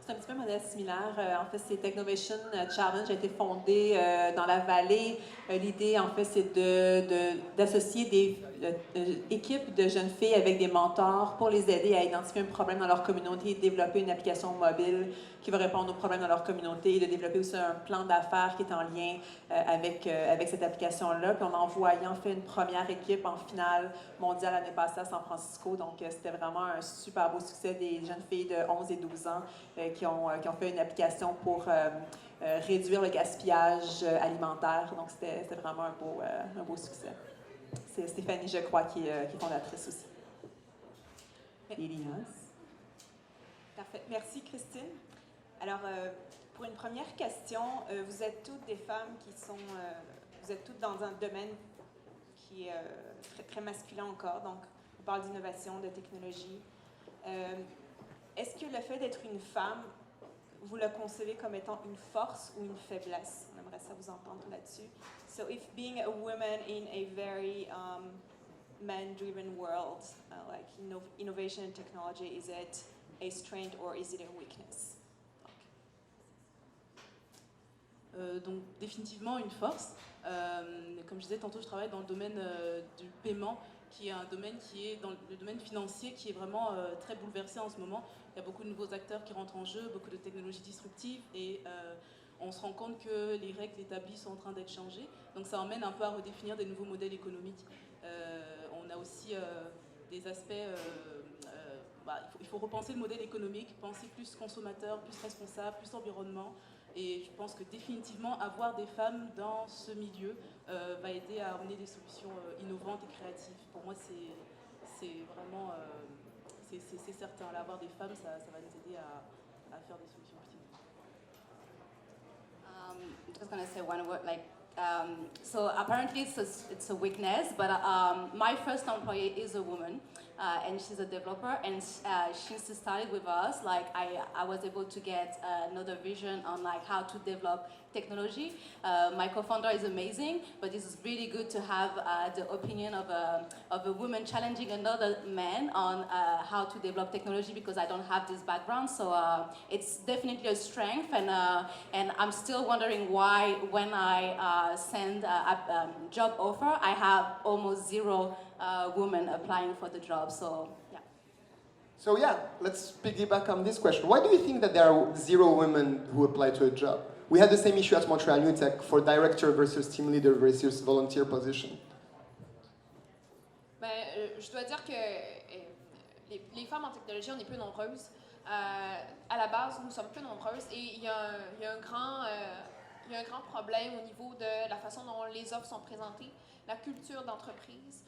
C'est un petit peu un modèle similaire. En fait, c'est Technovation Challenge a été fondé dans la vallée. L'idée, en fait, c'est d'associer des équipes de jeunes filles avec des mentors pour les aider à identifier un problème dans leur communauté et développer une application mobile qui va répondre aux problèmes dans leur communauté et de développer aussi un plan d'affaires qui est en lien avec cette application-là. Puis on a envoyé en fait une première équipe en finale mondiale l'année passée à San Francisco. Donc c'était vraiment un super beau succès des jeunes filles de 11 et 12 ans qui ont fait une application pour réduire le gaspillage alimentaire. Donc c'était vraiment un beau succès. C'est Stéphanie, je crois, qui est fondatrice aussi. Elias. Parfait. Merci, Christine. Alors, pour une première question, vous êtes toutes des femmes vous êtes toutes dans un domaine qui est très, très masculin encore. Donc, on parle d'innovation, de technologie. Est-ce que le fait d'être une femme, vous le concevez comme étant une force ou une faiblesse? On aimerait ça vous entendre là-dessus. So if being a woman in a very man-driven world, like innovation and technology, is it a strength or is it a weakness? Donc définitivement une force. Comme je disais tantôt, je travaille dans le domaine du paiement, qui est un domaine qui est dans le domaine financier qui est vraiment très bouleversé en ce moment. Il y a beaucoup de nouveaux acteurs qui rentrent en jeu, beaucoup de technologies disruptives et on se rend compte que les règles établies sont en train d'être changées. Donc ça emmène un peu à redéfinir des nouveaux modèles économiques. On a aussi des aspects... il faut repenser le modèle économique, penser plus consommateur, plus responsable, plus environnement. Et je pense que définitivement, avoir des femmes dans ce milieu va aider à amener des solutions innovantes et créatives. Pour moi, c'est vraiment... c'est certain. Là, avoir des femmes, ça va nous aider à faire des solutions plus innovantes. I'm just going to say one word, so apparently it's a weakness, but my first employee is a woman, and she's a developer, and since she started with us, I was able to get another vision on how to develop technology. My co-founder is amazing, but it's really good to have the opinion of a woman challenging another man on how to develop technology, because I don't have this background, so it's definitely a strength, and I'm still wondering why when I send a job offer, I have almost 0 women applying for the job, so yeah. So yeah, let's piggyback on this question. Why do you think that there are 0 women who apply to a job? We had the same issue at Montreal New Tech for director versus team leader versus volunteer position. Je dois dire que les femmes en technologie, on est peu nombreuses. À la base, nous sommes peu nombreuses et il y a un grand problème au niveau de la façon dont les offres sont présentées, la culture d'entreprise,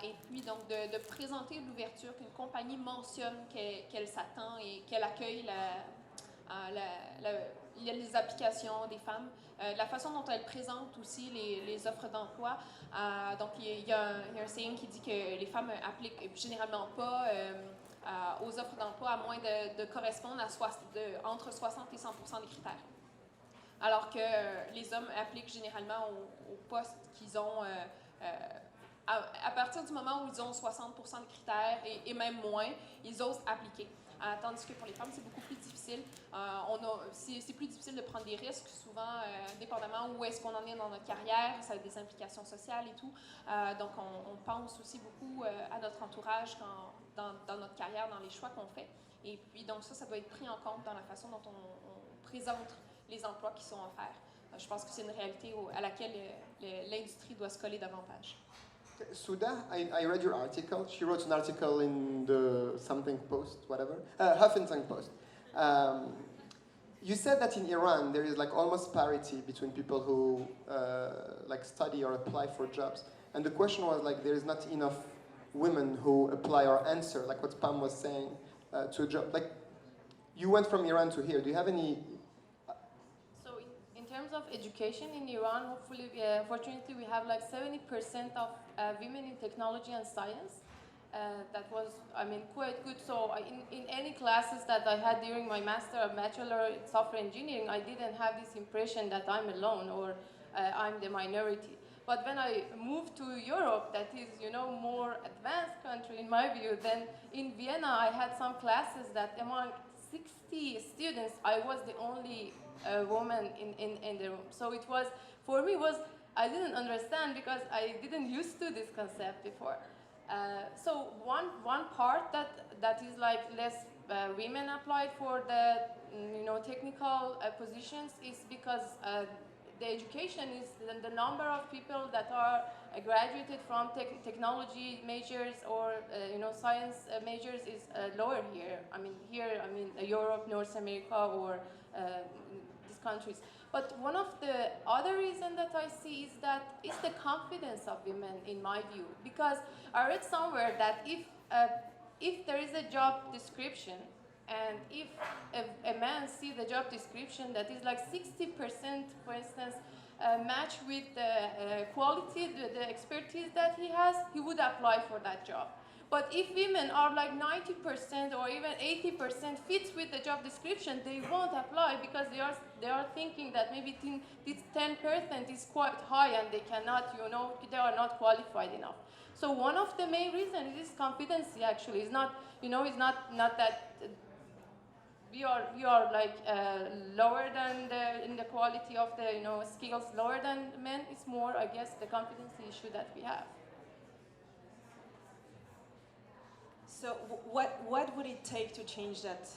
et puis donc de présenter l'ouverture qu'une compagnie mentionne qu'elle s'attend et qu'elle accueille il y a les applications des femmes, la façon dont elles présentent aussi les offres d'emploi. Donc, il y a un saying qui dit que les femmes appliquent généralement pas aux offres d'emploi à moins de correspondre entre 60 et 100% des critères. Alors que les hommes appliquent généralement aux postes qu'ils ont à partir du moment où ils ont 60% de critères et même moins, ils osent appliquer. Tandis que pour les femmes, c'est beaucoup plus difficile. C'est plus difficile de prendre des risques, souvent, dépendamment où est-ce qu'on en est dans notre carrière, ça a des implications sociales et tout. Donc, on pense aussi beaucoup à notre entourage dans notre carrière, dans les choix qu'on fait. Et puis, donc ça doit être pris en compte dans la façon dont on présente les emplois qui sont offerts. Je pense que c'est une réalité à laquelle l'industrie doit se coller davantage. Suda, I read your article. She wrote an article in the something post, whatever, Huffington Post. You said that in Iran there is like almost parity between people who like study or apply for jobs, and the question was like there is not enough women who apply or answer, like what Pam was saying, to a job. Like you went from Iran to here. Do you have any? In terms of education in Iran, hopefully, fortunately, we have like 70% of women in technology and science. That was, I mean, quite good. So in any classes that I had during my master or bachelor in software engineering, I didn't have this impression that I'm alone or I'm the minority. But when I moved to Europe, that is, more advanced country in my view, then in Vienna, I had some classes that among 60 students, I was the only woman in the room. So it was, for me, I didn't understand because I didn't used to this concept before. So one part that is like less women applied for the technical positions is because the education is the number of people that are graduated from technology majors or science majors is lower here. I mean Europe, North America, or these countries. But one of the other reasons that I see is that it's the confidence of women, in my view. Because I read somewhere that if there is a job description, and if a man sees the job description that is like 60%, for instance, match with the quality, the expertise that he has, he would apply for that job. But if women are like 90% or even 80% fits with the job description, they won't apply because they are thinking that maybe this 10% is quite high and they cannot, they are not qualified enough. So one of the main reasons is competency. Actually, it's not, it's not that we are like lower than in the quality of the skills lower than men. It's more, I guess, the competency issue that we have. So what would it take to change that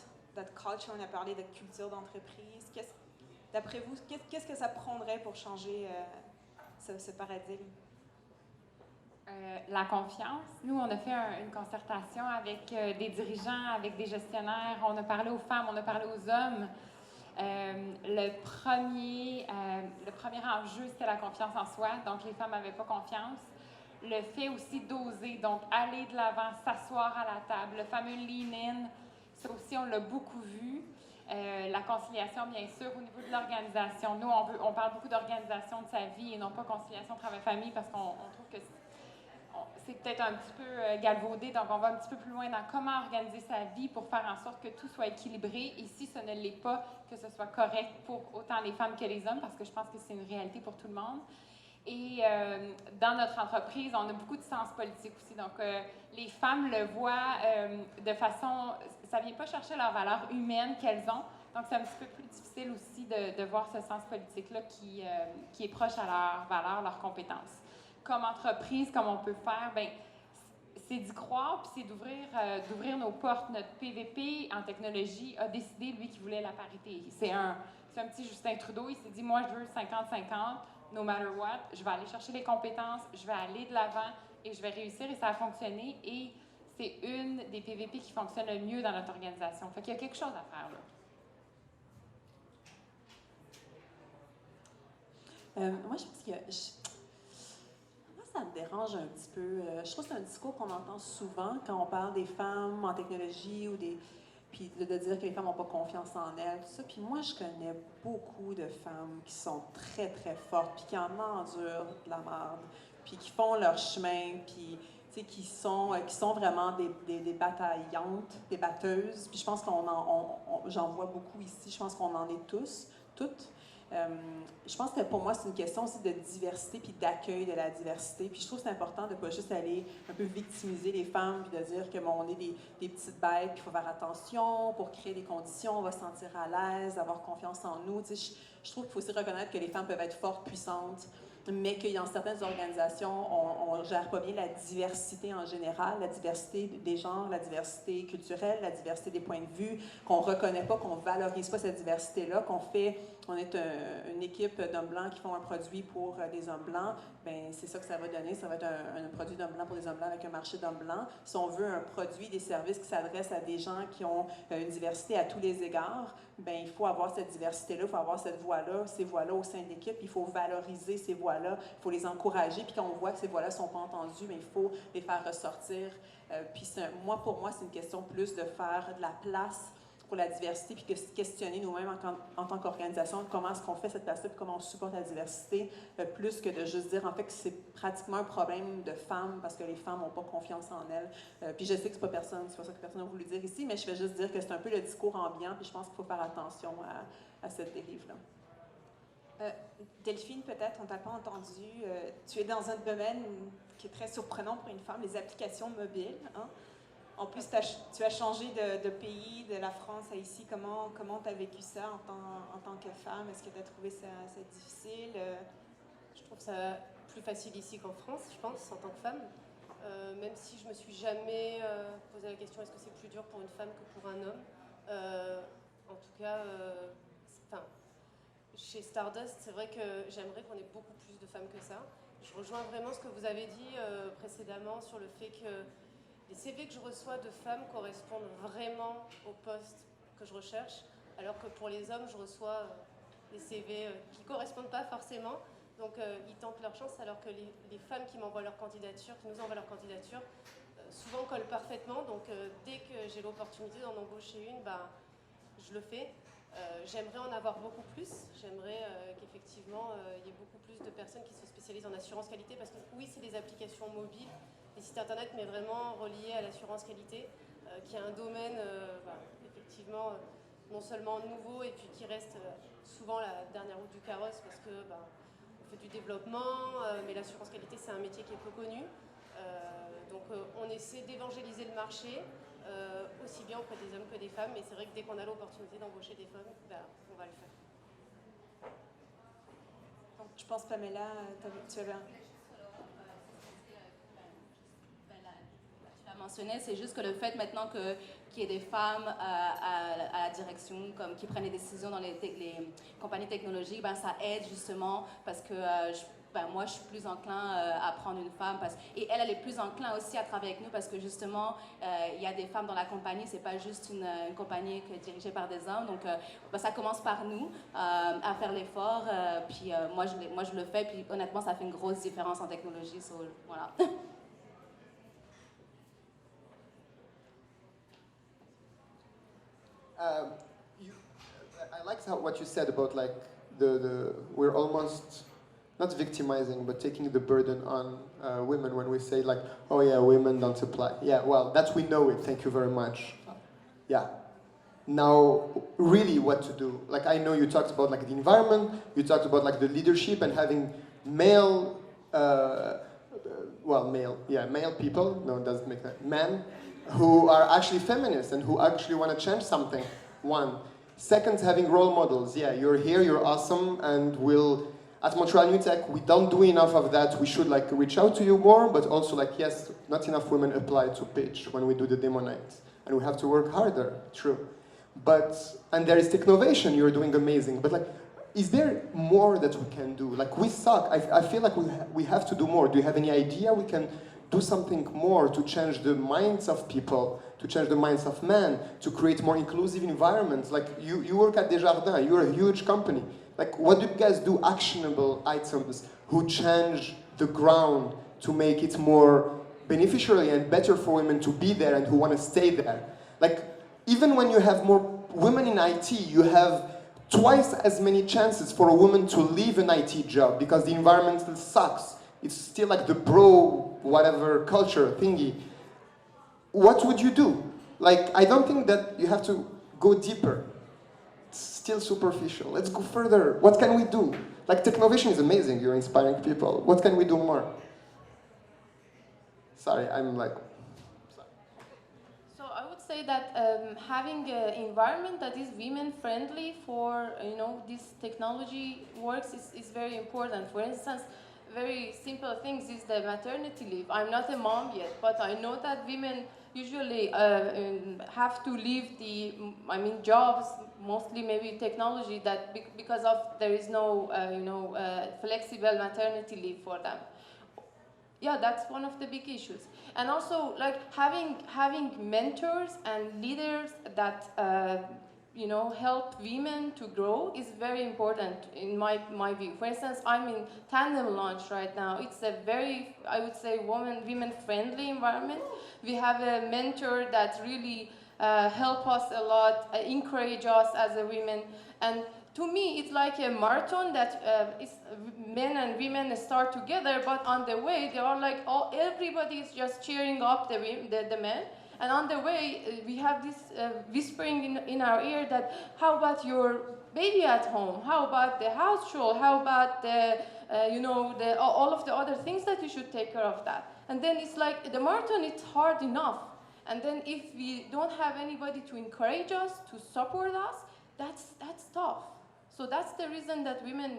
culture? On a parlé de culture d'entreprise. D'après vous, qu'est-ce que ça prendrait pour changer ce paradigme? La confiance. Nous, on a fait une concertation avec des dirigeants, avec des gestionnaires. On a parlé aux femmes, on a parlé aux hommes. Le premier enjeu, c'était la confiance en soi. Donc, les femmes n'avaient pas confiance. Le fait aussi d'oser, donc aller de l'avant, s'asseoir à la table, le fameux lean-in, ça aussi, on l'a beaucoup vu. La conciliation, bien sûr, au niveau de l'organisation. Nous, on parle beaucoup d'organisation de sa vie et non pas conciliation travail-famille parce qu'on trouve que c'est peut-être un petit peu galvaudé, donc on va un petit peu plus loin dans comment organiser sa vie pour faire en sorte que tout soit équilibré. Et si ce ne l'est pas, que ce soit correct pour autant les femmes que les hommes, parce que je pense que c'est une réalité pour tout le monde. Et dans notre entreprise, on a beaucoup de sens politique aussi. Donc, les femmes le voient de façon... Ça ne vient pas chercher leur valeur humaine qu'elles ont. Donc, c'est un petit peu plus difficile aussi de voir ce sens politique-là qui est proche à leurs valeurs, leurs compétences. Comme entreprise, comme on peut faire, bien, c'est d'y croire, puis c'est d'ouvrir nos portes. Notre PVP en technologie a décidé, lui, qu'il voulait la parité. C'est un petit Justin Trudeau, il s'est dit, moi, je veux 50-50. No matter what, je vais aller chercher les compétences, je vais aller de l'avant et je vais réussir et ça a fonctionné et c'est une des PVP qui fonctionne le mieux dans notre organisation. Fait qu'il y a quelque chose à faire là. Moi, je pense que moi, ça me dérange un petit peu. Je trouve que c'est un discours qu'on entend souvent quand on parle des femmes en technologie ou des... puis de dire que les femmes n'ont pas confiance en elles, tout ça. Puis moi, je connais beaucoup de femmes qui sont très, très fortes, puis qui en endurent de la merde, puis qui font leur chemin, puis qui sont vraiment des bataillantes, des batteuses. Puis je pense j'en vois beaucoup ici, je pense qu'on en est tous, toutes. Je pense que pour moi, c'est une question aussi de diversité puis d'accueil de la diversité. Puis je trouve que c'est important de ne pas juste aller un peu victimiser les femmes puis de dire que bon, on est des petites bêtes, puis il faut faire attention pour créer des conditions, on va se sentir à l'aise, avoir confiance en nous. Je trouve qu'il faut aussi reconnaître que les femmes peuvent être fortes, puissantes, mais que dans certaines organisations, on ne gère pas bien la diversité en général, la diversité des genres, la diversité culturelle, la diversité des points de vue, qu'on ne reconnaît pas, qu'on ne valorise pas cette diversité-là, on est une équipe d'hommes blancs qui font un produit pour des hommes blancs, bien, c'est ça que ça va donner, ça va être un produit d'hommes blancs pour des hommes blancs avec un marché d'hommes blancs. Si on veut un produit, des services qui s'adressent à des gens qui ont une diversité à tous les égards, bien, il faut avoir cette diversité-là, il faut avoir cette voix-là, ces voix-là au sein de l'équipe, il faut valoriser ces voix-là, il faut les encourager, puis quand on voit que ces voix-là ne sont pas entendues, bien, il faut les faire ressortir. Puis pour moi, c'est une question plus de faire de la place pour la diversité, puis questionner nous-mêmes en tant qu'organisation comment est-ce qu'on fait cette place-là, puis comment on supporte la diversité, plus que de juste dire en fait que c'est pratiquement un problème de femmes parce que les femmes n'ont pas confiance en elles. Puis je sais que c'est pas ça que personne n'a voulu dire ici, mais je vais juste dire que c'est un peu le discours ambiant, puis je pense qu'il faut faire attention à cette dérive-là. Delphine, peut-être, on t'a pas entendu. Tu es dans un domaine qui est très surprenant pour une femme, les applications mobiles. Hein? En plus, tu as changé de pays, de la France à ici. Comment tu as vécu ça en tant que femme? Est-ce que tu as trouvé ça difficile? Je trouve ça plus facile ici qu'en France, je pense, en tant que femme. Même si je me suis jamais posé la question est-ce que c'est plus dur pour une femme que pour un homme. En tout cas, chez Stardust, c'est vrai que j'aimerais qu'on ait beaucoup plus de femmes que ça. Je rejoins vraiment ce que vous avez dit précédemment sur le fait que les CV que je reçois de femmes correspondent vraiment au poste que je recherche, alors que pour les hommes, je reçois des CV qui ne correspondent pas forcément. Donc ils tentent leur chance, alors que les femmes qui m'envoient leur candidature, qui nous envoient leur candidature, souvent collent parfaitement. Donc dès que j'ai l'opportunité d'en embaucher une, je le fais. J'aimerais en avoir beaucoup plus. J'aimerais qu'effectivement, il y ait beaucoup plus de personnes qui se spécialisent en assurance qualité, parce que oui, c'est des applications mobiles, des sites internet, mais vraiment reliés à l'assurance qualité, qui est un domaine effectivement non seulement nouveau, et puis qui reste souvent la dernière roue du carrosse, parce que on fait du développement, mais l'assurance qualité, c'est un métier qui est peu connu. Donc on essaie d'évangéliser le marché, aussi bien auprès des hommes que des femmes, mais c'est vrai que dès qu'on a l'opportunité d'embaucher des femmes, on va le faire. Donc, je pense, Pamela, tu avais Tu l'as mentionné, c'est juste que le fait maintenant qu'il y ait des femmes à la direction, comme qui prennent les décisions dans les compagnies technologiques, ça aide justement parce que moi, je suis plus enclin à prendre une femme. Et elle est plus enclin aussi à travailler avec nous parce que justement, il y a des femmes dans la compagnie. C'est pas juste une compagnie dirigée par des hommes. Donc, ça commence par nous à faire l'effort. Puis moi, je le fais. Puis honnêtement, ça fait une grosse différence en technologie. Voilà. I liked what you said about like we're almost not victimizing, but taking the burden on women when we say like, oh yeah, women don't apply. Yeah, well, that we know it. Thank you very much. Yeah. Now, really, what to do? Like, I know you talked about like the environment. You talked about like the leadership and having male people. No, it doesn't make that. Men who are actually feminists and who actually want to change something. One. Second, having role models. Yeah, you're here, you're awesome, and at Montreal New Tech, we don't do enough of that. We should like reach out to you more, but also like, yes, not enough women apply to pitch when we do the demo nights. And we have to work harder, true. And there is Technovation, you're doing amazing, but like, is there more that we can do? Like, we suck. I feel like we have to do more. Do you have any idea we can do something more to change the minds of people, to change the minds of men, to create more inclusive environments? Like, you work at Desjardins, you're a huge company. Like, what do you guys do, actionable items, who change the ground to make it more beneficial and better for women to be there and who want to stay there? Like, even when you have more women in IT, you have twice as many chances for a woman to leave an IT job because the environment still sucks. It's still like the bro, whatever culture thingy. What would you do? Like, I don't think that you have to go deeper. It's still superficial. Let's go further. What can we do? Like, Technovation is amazing. You're inspiring people. What can we do more? Sorry, I'm like... So I would say that having an environment that is women-friendly for, this technology works is very important. For instance, very simple things is the maternity leave. I'm not a mom yet, but I know that women usually have to leave jobs, mostly maybe technology, that because of there is no, flexible maternity leave for them. Yeah, that's one of the big issues. And also, like, having mentors and leaders that, help women to grow is very important in my view. For instance, I'm in Tandem Launch right now. It's a very, I would say, women-friendly environment. We have a mentor that really help us a lot, encourage us as a women. And to me, it's like a marathon that men and women start together, but on the way, they are like, everybody is just cheering up the men. And on the way, we have this whispering in our ear that, how about your baby at home? How about the house chore? How about all of the other things that you should take care of that? And then it's like, the marathon, it's hard enough. And then if we don't have anybody to encourage us, to support us, that's tough. So that's the reason that women,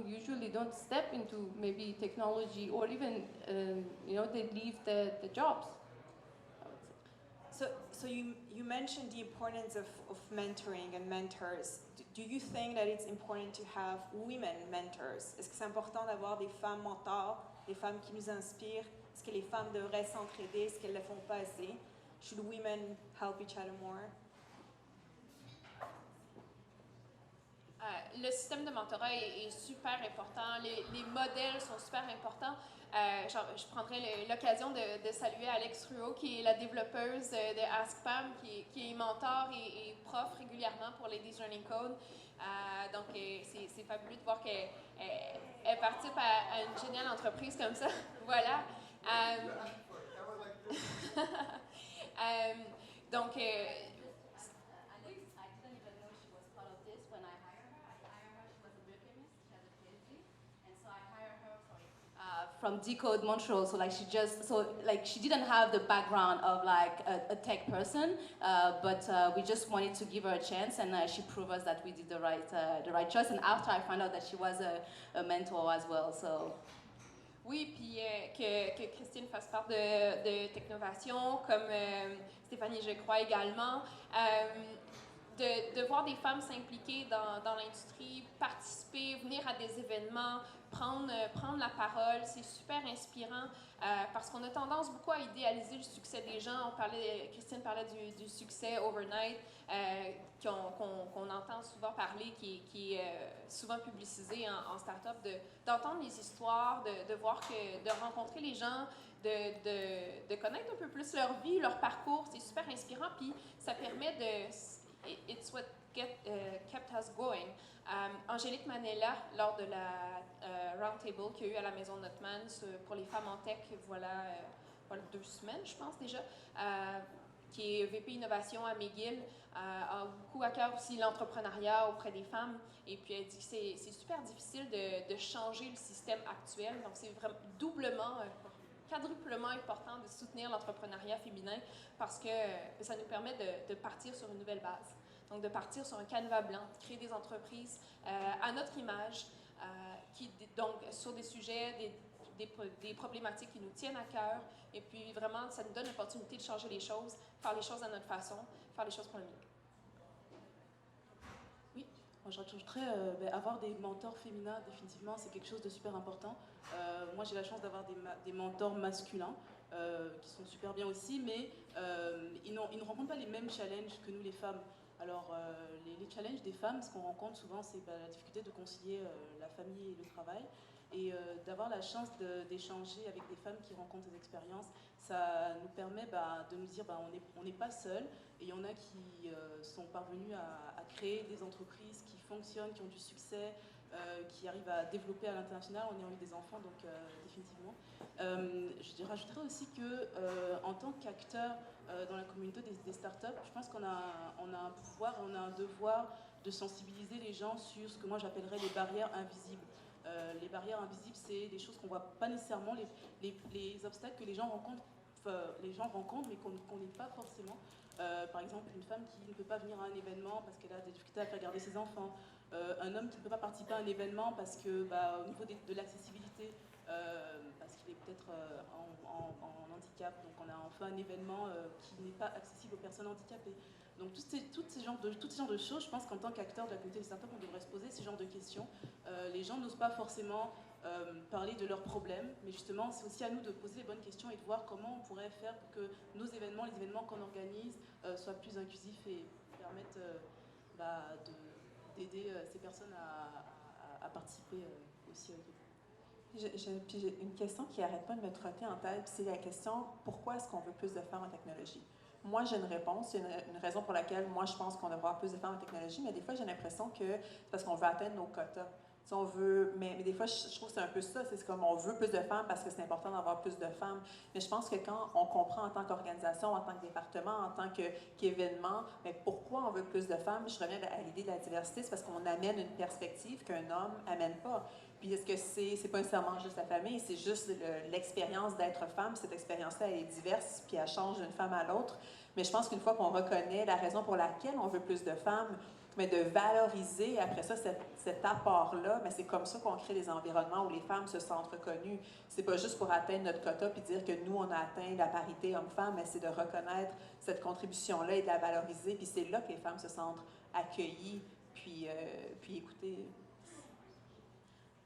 usually don't step into maybe technology or even, they leave the jobs. So you mentioned the importance of mentoring and mentors. Do you think that it's important to have women mentors? Est-ce que c'est important d'avoir des femmes mentors, des femmes qui nous inspirent? Est-ce que les femmes devraient s'entraider? Est-ce qu'elles ne le font pas assez? Should women help each other more? Le système de mentorat est super important. Les modèles sont super importants. Je prendrai l'occasion de saluer Alex Ruot, qui est la développeuse de AskPam, qui est mentor et prof régulièrement pour Ladies Learning Code. Donc, c'est fabuleux de voir qu'elle participe à une géniale entreprise comme ça. Voilà. Donc, from Decode Montreal, so she didn't have the background of like a tech person, but we just wanted to give her a chance, and she proved us that we did the right choice. And after I found out that she was a mentor as well, so. Oui, puis que Christine fasse part de Technovation, comme Stéphanie, je crois également. De voir des femmes s'impliquer dans l'industrie, participer, venir à des événements, prendre la parole, c'est super inspirant parce qu'on a tendance beaucoup à idéaliser le succès des gens. Christine parlait du succès overnight qu'on entend souvent parler, qui est souvent publicisé en start-up, d'entendre les histoires, de voir de rencontrer les gens, de connaître un peu plus leur vie, leur parcours, c'est super inspirant, puis ça permet It's what kept us going. Angélique Manella, lors de la roundtable qu'il y a eu à la Maison Notman pour les femmes en tech, voilà 2 semaines, je pense déjà, qui est VP Innovation à McGill, a beaucoup à cœur aussi l'entrepreneuriat auprès des femmes. Et puis elle dit que c'est super difficile de changer le système actuel. Donc c'est vraiment quadruplement important de soutenir l'entrepreneuriat féminin parce que ça nous permet de partir sur une nouvelle base. Donc, de partir sur un canevas blanc, de créer des entreprises à notre image, donc sur des sujets, des problématiques qui nous tiennent à cœur. Et puis, vraiment, ça nous donne l'opportunité de changer les choses, faire les choses à notre façon, faire les choses pour le mieux. Oui, moi, je rajouterais avoir des mentors féminins, définitivement, c'est quelque chose de super important. Moi, j'ai la chance d'avoir des mentors masculins qui sont super bien aussi, mais ils ne rencontrent pas les mêmes challenges que nous, les femmes. Alors, les challenges des femmes, ce qu'on rencontre souvent, c'est la difficulté de concilier la famille et le travail. Et d'avoir la chance d'échanger avec des femmes qui rencontrent ces expériences, ça nous permet de nous dire on n'est pas seul. Et il y en a qui sont parvenus à créer des entreprises qui fonctionnent, qui ont du succès, qui arrivent à développer à l'international en ayant eu des enfants, donc définitivement. Je rajouterais aussi qu'en tant qu'acteur dans la communauté des startups, je pense qu'on a un pouvoir, on a un devoir de sensibiliser les gens sur ce que moi j'appellerais les barrières invisibles. Les barrières invisibles, c'est des choses qu'on ne voit pas nécessairement, les obstacles que les gens rencontrent, mais qu'on n'est pas forcément. Par exemple, une femme qui ne peut pas venir à un événement parce qu'elle a des difficultés à faire garder ses enfants, un homme qui ne peut pas participer à un événement parce que, au niveau de l'accessibilité, parce qu'il est peut-être en handicap, donc on a enfin un événement qui n'est pas accessible aux personnes handicapées. Donc tous ces genres de choses, je pense qu'en tant qu'acteur de la communauté des startups, on devrait se poser ces genres de questions. Les gens n'osent pas forcément parler de leurs problèmes, mais justement c'est aussi à nous de poser les bonnes questions et de voir comment on pourrait faire pour que nos événements, les événements qu'on organise, soient plus inclusifs et permettent d'aider ces personnes à participer aussi avec eux. J'ai une question qui n'arrête pas de me trotter en tête, c'est la question pourquoi est-ce qu'on veut plus de femmes en technologie? Moi, j'ai une réponse, c'est une raison pour laquelle moi je pense qu'on devrait avoir plus de femmes en technologie, mais des fois j'ai l'impression que c'est parce qu'on veut atteindre nos quotas. Si on veut, mais des fois, je trouve que c'est un peu ça, c'est comme on veut plus de femmes parce que c'est important d'avoir plus de femmes. Mais je pense que quand on comprend en tant qu'organisation, en tant que département, en tant qu'événement, mais pourquoi on veut plus de femmes, je reviens à l'idée de la diversité, c'est parce qu'on amène une perspective qu'un homme amène pas. Puis est-ce que c'est pas nécessairement juste la famille, c'est juste l'expérience d'être femme. Cette expérience-là, elle est diverse, puis elle change d'une femme à l'autre. Mais je pense qu'une fois qu'on reconnaît la raison pour laquelle on veut plus de femmes, mais de valoriser après ça cet apport-là, mais c'est comme ça qu'on crée des environnements où les femmes se sentent reconnues. C'est pas juste pour atteindre notre quota puis dire que nous, on a atteint la parité homme-femme, mais c'est de reconnaître cette contribution-là et de la valoriser. Puis c'est là que les femmes se sentent accueillies puis écoutées.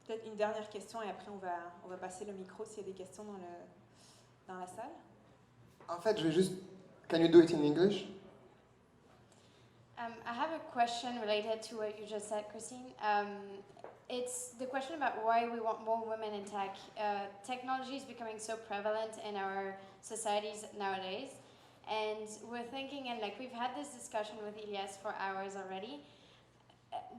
Peut-être une dernière question et après on va passer le micro s'il y a des questions dans la salle. En fait, je vais juste... Can you do it in English? I have a question related to what you just said, Christine. It's the question about why we want more women in tech. Technology is becoming so prevalent in our societies nowadays. And we're thinking, and like we've had this discussion with Elias for hours already.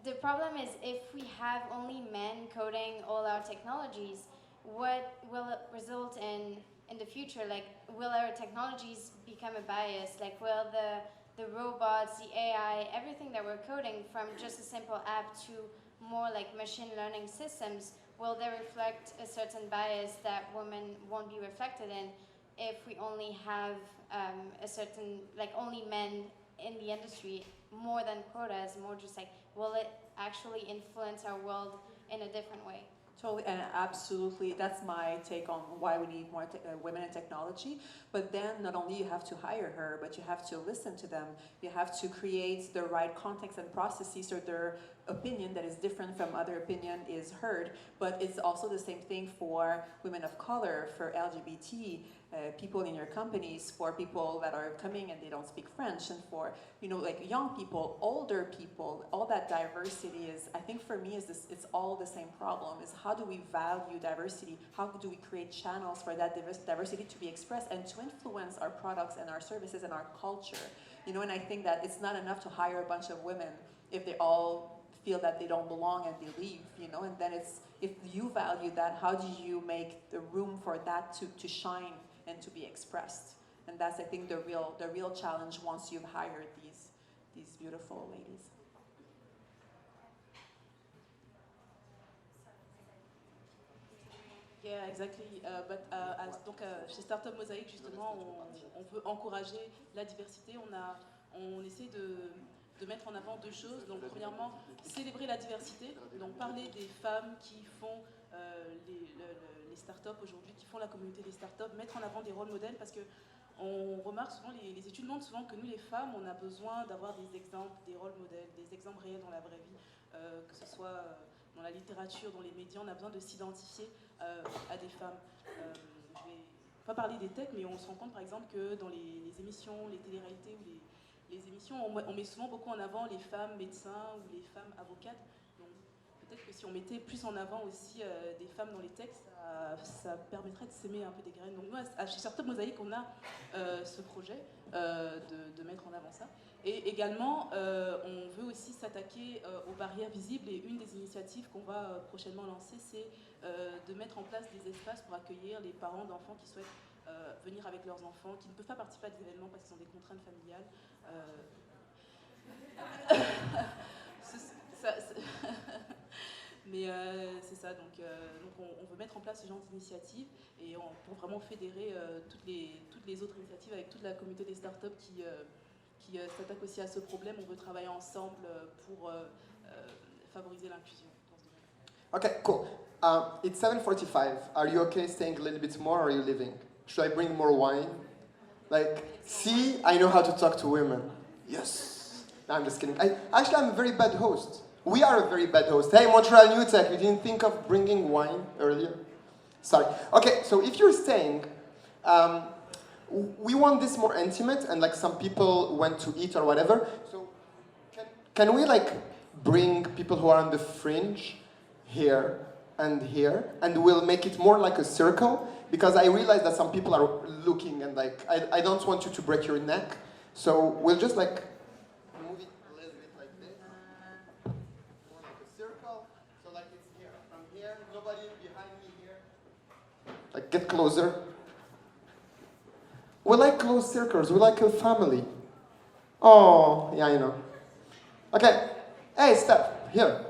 The problem is if we have only men coding all our technologies, what will it result in the future? Like, will our technologies become a bias? Like, will the robots, the AI, everything that we're coding from just a simple app to more like machine learning systems, will they reflect a certain bias that women won't be reflected in if we only have a certain, like only men in the industry, more than quotas, more just like, will it actually influence our world in a different way? Totally, and absolutely, that's my take on why we need more women in technology. But then not only you have to hire her, but you have to listen to them. You have to create the right context and processes so their opinion that is different from other opinion is heard. But it's also the same thing for women of color, for LGBT people in your companies, for people that are coming and they don't speak French, and for, you know, like young people, older people, all that diversity is, I think for me, it's all the same problem, is how do we value diversity? How do we create channels for that diversity to be expressed and to influence our products and our services and our culture? You know, and I think that it's not enough to hire a bunch of women if they all feel that they don't belong and they leave, you know, and then it's, if you value that, how do you make the room for that to shine and to be expressed? And that's, I think, the real challenge once you've hired these beautiful ladies. Yeah, exactly. Donc, chez Startup Mosaïque, justement, on veut encourager la diversité. On essaie de mettre en avant deux choses. Donc, premièrement, célébrer la diversité. Donc, parler des femmes qui font les startups aujourd'hui, qui font la communauté des startups, mettre en avant des rôles modèles, parce que on remarque souvent, les études montrent souvent que nous, les femmes, on a besoin d'avoir des exemples, des rôles modèles, des exemples réels dans la vraie vie, que ce soit dans la littérature, dans les médias, on a besoin de s'identifier à des femmes. Je vais pas parler des techs, mais on se rend compte par exemple que dans les émissions, les téléréalités ou les émissions, on met souvent beaucoup en avant les femmes médecins ou les femmes avocates. Donc, peut-être que si on mettait plus en avant aussi des femmes dans les textes, ça permettrait de s'aimer un peu des graines. Donc nous, chez Startup Mosaïque, on a ce projet de mettre en avant ça. Et également, on veut aussi s'attaquer aux barrières visibles. Et une des initiatives qu'on va prochainement lancer, c'est de mettre en place des espaces pour accueillir les parents d'enfants qui souhaitent venir avec leurs enfants, qui ne peuvent pas participer à des événements parce qu'ils ont des contraintes familiales. Mais c'est ça, donc on veut mettre en place ce genre d'initiatives et pour vraiment fédérer toutes les autres initiatives avec toute la communauté des startups qui s'attaquent aussi à ce problème. On veut travailler ensemble pour favoriser l'inclusion dans ce domaine. Okay, cool. It's 7:45. Are you okay staying a little bit more or are you leaving? Should I bring more wine? Like, see, I know how to talk to women. Yes. No, I'm just kidding. Actually, I'm a very bad host. We are a very bad host. Hey, Montreal New Tech, you didn't think of bringing wine earlier? Sorry. Okay, so if you're staying, we want this more intimate and like some people went to eat or whatever. So can we like bring people who are on the fringe here, and we'll make it more like a circle, because I realize that some people are looking and like, I don't want you to break your neck, so we'll just like move it a little bit like this, more like a circle, so like it's here, from here, nobody behind me here, like get closer. We like close circles, we like a family. Oh, yeah, I know. Okay, hey Steph, here,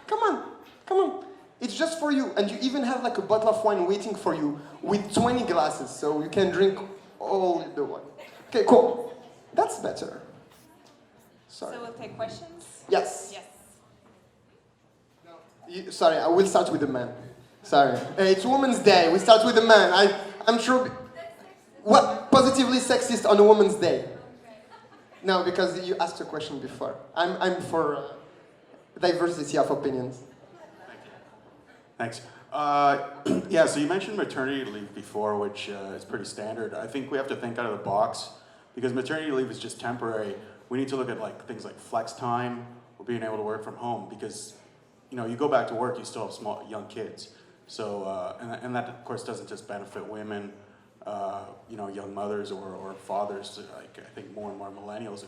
come on. Come on, it's just for you, and you even have like a bottle of wine waiting for you with 20 glasses, so you can drink all the wine. Okay, cool. That's better. Sorry. So we'll take questions? Yes. Yes. Sorry, I will start with the man. Sorry. It's Women's Day, we start with the man. I'm sure... What? Positively sexist on a Women's Day? No, because you asked a question before. I'm for diversity of opinions. Thanks. Yeah, so you mentioned maternity leave before, which is pretty standard. I think we have to think out of the box, because maternity leave is just temporary. We need to look at like things like flex time or being able to work from home, because you know, you go back to work, you still have young kids. So, and that of course doesn't just benefit women, you know, young mothers or fathers. Like, I think more and more millennials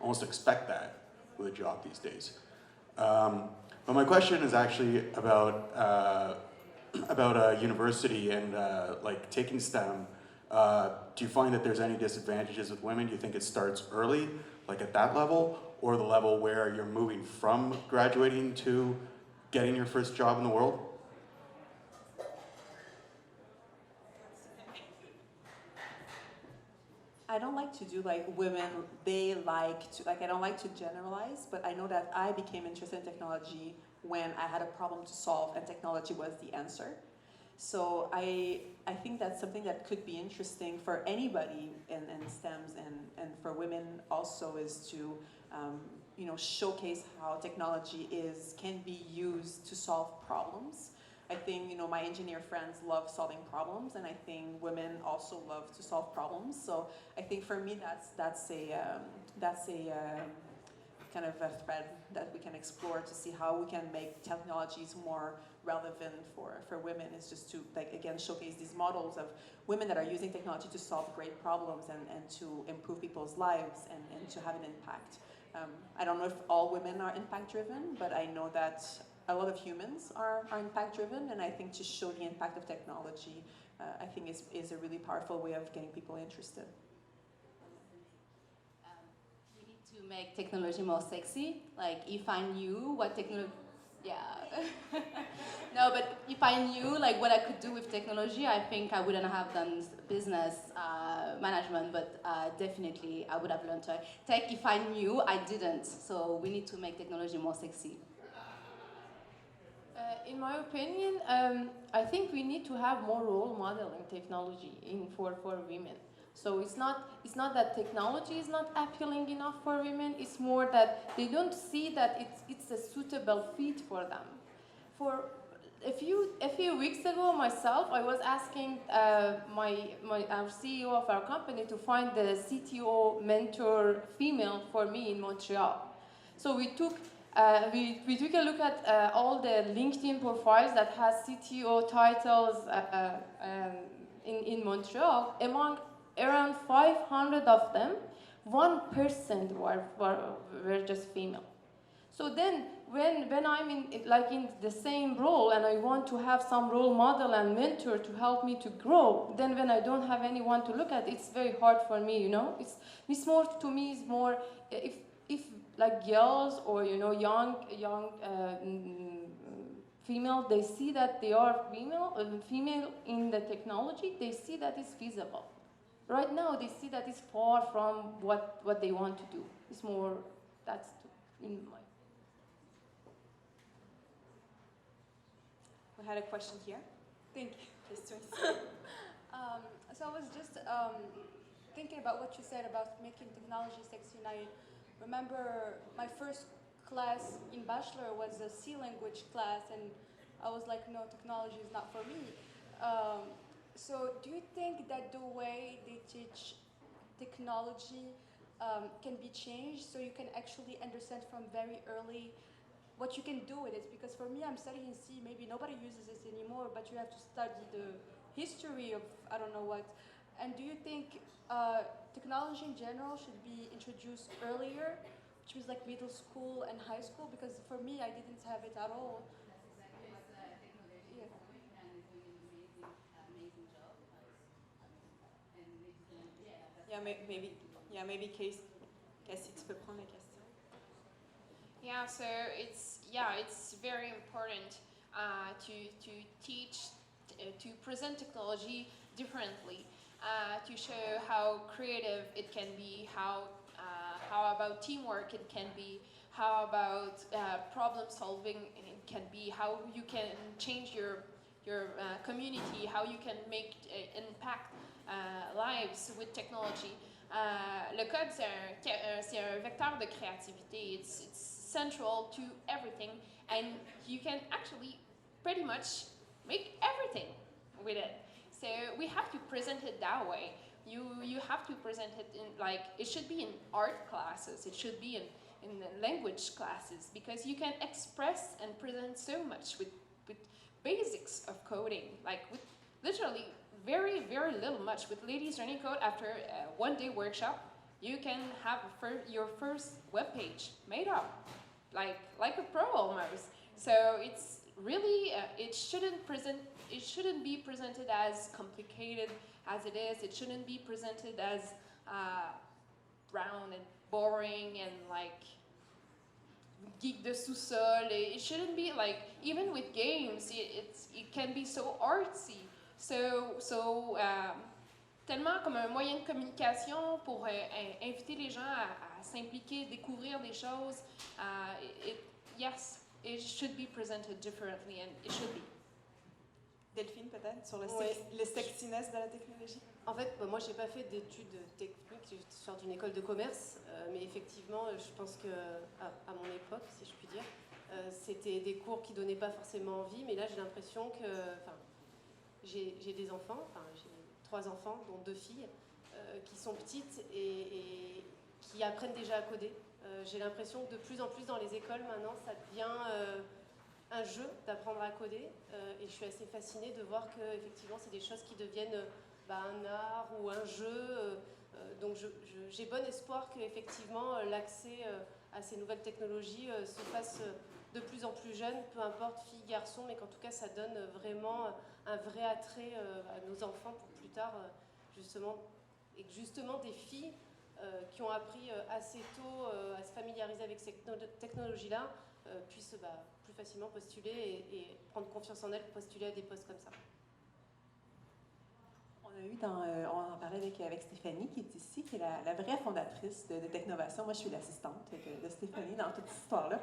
almost expect that with a job these days. But my question is actually about university and like taking STEM. Do you find that there's any disadvantages with women? Do you think it starts early, like at that level, or the level where you're moving from graduating to getting your first job in the world? I don't like to do like women, they like to, like I don't like to generalize, but I know that I became interested in technology when I had a problem to solve and technology was the answer. So I think that's something that could be interesting for anybody in STEMs and for women also, is to you know, showcase how technology can be used to solve problems. I think, you know, my engineer friends love solving problems, and I think women also love to solve problems. So I think for me that's a kind of a thread that we can explore to see how we can make technologies more relevant for women, is just to, like, again, showcase these models of women that are using technology to solve great problems and to improve people's lives and to have an impact. I don't know if all women are impact driven, but I know that a lot of humans are impact driven, and I think to show the impact of technology, I think is a really powerful way of getting people interested. We need to make technology more sexy. Like, if I knew what technology, yeah. No, but if I knew like what I could do with technology, I think I wouldn't have done business management, but definitely I would have learned tech if I knew. I didn't. So we need to make technology more sexy. In my opinion, I think we need to have more role modeling technology for women. So it's not that technology is not appealing enough for women. It's more that they don't see that it's a suitable fit for them. For a few weeks ago, myself, I was asking our CEO of our company to find the CTO mentor female for me in Montreal. So we took We took a look at all the LinkedIn profiles that has CTO titles in Montreal. Among around 500 of them, 1% were just female. So then, when I'm in the same role and I want to have some role model and mentor to help me to grow, then when I don't have anyone to look at, it's very hard for me. You know, it's more to me. It's more if like girls or young female, they see that they are female in the technology. They see that it's feasible. Right now, they see that it's far from what they want to do. It's more that's in my. We had a question here. Thank you. Question. So I was just thinking about what you said about making technology sexy, and I remember my first class in bachelor was a C language class, and I was like, no, technology is not for me. So do you think that the way they teach technology can be changed so you can actually understand from very early what you can do with it? Because for me, I'm studying C, maybe nobody uses this anymore, but you have to study the history of I don't know what. And do you think technology in general should be introduced earlier, which was like middle school and high school? Because for me, I didn't have it at all. Maybe Cassie, tu peux prendre la question. Yeah, so it's very important to teach, to present technology differently, to show how creative it can be, how about teamwork it can be, how about problem solving it can be, how you can change your community, how you can make impact lives with technology. Le code, c'est un vecteur de créativité. It's central to everything, and you can actually pretty much make everything with it. So we have to present it that way. You have to present it in, like, it should be in art classes, it should be in language classes, because you can express and present so much with basics of coding, like with literally very, very little much. With Ladies Learning Code, after a one-day workshop, you can have your first web page made up, like a pro almost. So it's really it shouldn't be presented as complicated as it is. It shouldn't be presented as brown and boring and like geek de sous-sol. It shouldn't be like, even with games, it can be so artsy. So tellement comme un moyen de communication pour inviter les gens à s'impliquer, découvrir des choses. Yes, it should be presented differently, and it should be. Delphine, peut-être, sur le sexiness de la technologie? En fait, moi, je n'ai pas fait d'études techniques, je sors d'une école de commerce, mais effectivement, je pense qu'à mon époque, si je puis dire, c'était des cours qui ne donnaient pas forcément envie, mais là, j'ai l'impression que... J'ai des enfants, j'ai 3 enfants, dont 2 filles, qui sont petites et qui apprennent déjà à coder. J'ai l'impression que de plus en plus dans les écoles, maintenant, ça devient un jeu d'apprendre à coder. Et je suis assez fascinée de voir qu'effectivement, c'est des choses qui deviennent un art ou un jeu. Donc j'ai bon espoir qu'effectivement, l'accès à ces nouvelles technologies se fasse de plus en plus jeune, peu importe filles, garçons, mais qu'en tout cas, ça donne vraiment un vrai attrait à nos enfants pour plus tard, justement, et que justement des filles qui ont appris assez tôt à se familiariser avec ces technologies-là puissent plus facilement postuler et prendre confiance en elles pour postuler à des postes comme ça. On en parlait avec Stéphanie, qui est ici, qui est la vraie fondatrice de Technovation. Moi, je suis l'assistante de Stéphanie dans toute cette histoire-là.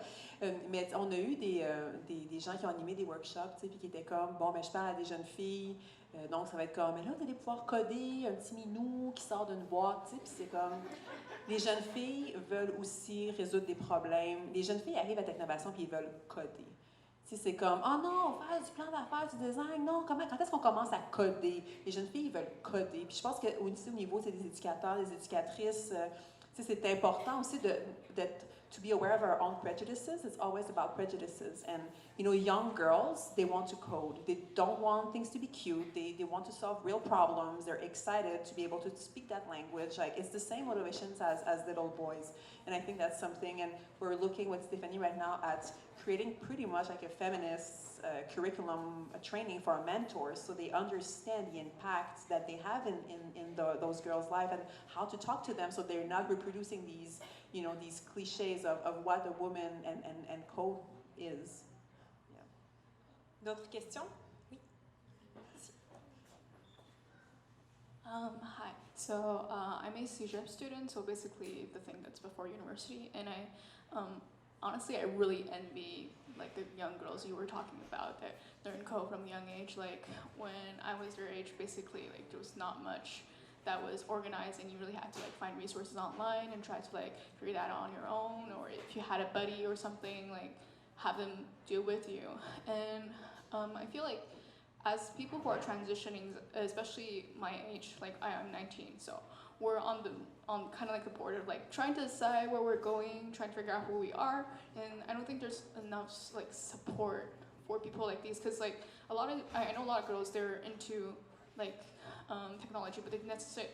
Mais on a eu des gens qui ont animé des workshops, puis qui étaient comme, bon, je parle à des jeunes filles, donc ça va être comme, mais là, vous allez pouvoir coder un petit minou qui sort d'une boîte, puis c'est comme, les jeunes filles veulent aussi résoudre des problèmes. Les jeunes filles arrivent à Technovation puis ils veulent coder. C'est comme, oh non, faire du plan d'affaires, du design, non, quand est-ce qu'on commence à coder? Les jeunes filles, ils veulent coder. Puis je pense qu'au niveau des éducateurs, des éducatrices, c'est important aussi to be aware of our own prejudices. It's always about prejudices. And, you know, young girls, they want to code. They don't want things to be cute. They want to solve real problems. They're excited to be able to speak that language. Like, it's the same motivations as little boys. And I think that's something, and we're looking with Stephanie right now at creating pretty much like a feminist curriculum training for our mentors, so they understand the impact that they have in those girls' life and how to talk to them, so they're not reproducing these, you know, these cliches of what a woman and code is. Yeah. D'autres questions? Oui. Hi. So I'm a CGEP student, so basically the thing that's before university, and honestly, I really envy like the young girls you were talking about that learn code from a young age. Like when I was their age, basically like there was not much that was organized, and you really had to like find resources online and try to like figure that out on your own, or if you had a buddy or something, like have them do it with you. And I feel like as people who are transitioning, especially my age, like I am 19, so we're on kind of like the border of like trying to decide where we're going, trying to figure out who we are, and I don't think there's enough like support for people like these, because like I know a lot of girls, they're into like technology, but they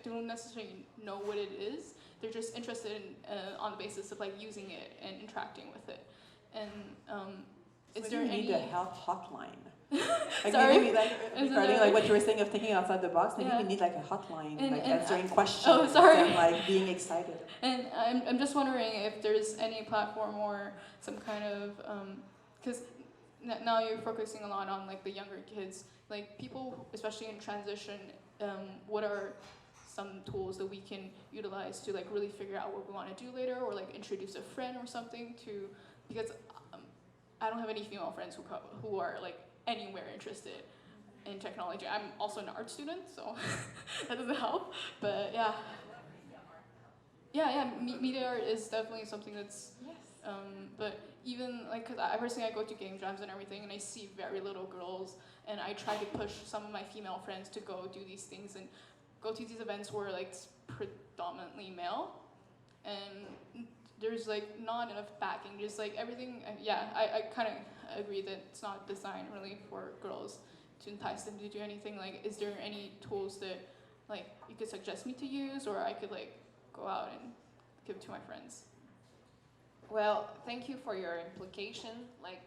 don't necessarily know what it is. They're just interested in on the basis of like using it and interacting with it. And is there any need a help hotline? Like Sorry? maybe like regarding like what you were saying of thinking outside the box, maybe we need like a hotline, like answering questions and like being excited. And I'm just wondering if there's any platform or some kind of because now you're focusing a lot on like the younger kids, like people especially in transition. What are some tools that we can utilize to like really figure out what we want to do later, or like introduce a friend or something to, because I don't have any female friends who are like anywhere interested in technology. I'm also an art student, so that doesn't help. But yeah, media art is definitely something that's. But even like, cause I personally I go to game jams and everything, and I see very little girls, and I try to push some of my female friends to go do these things and go to these events where like it's predominantly male, and there's like not enough backing, just like everything. I kind of agree that it's not designed really for girls to entice them to do anything. Like, is there any tools that like you could suggest me to use, or I could like go out and give to my friends? Well, thank you for your implication. Like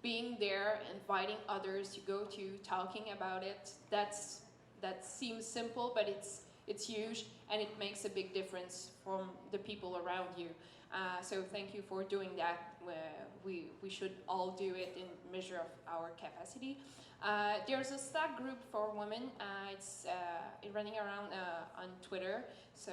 being there, inviting others to go to, talking about it. That seems simple, but it's huge, and it makes a big difference from the people around you. So thank you for doing that. We should all do it in measure of our capacity. There's a Slack group for women. It's running around on Twitter, so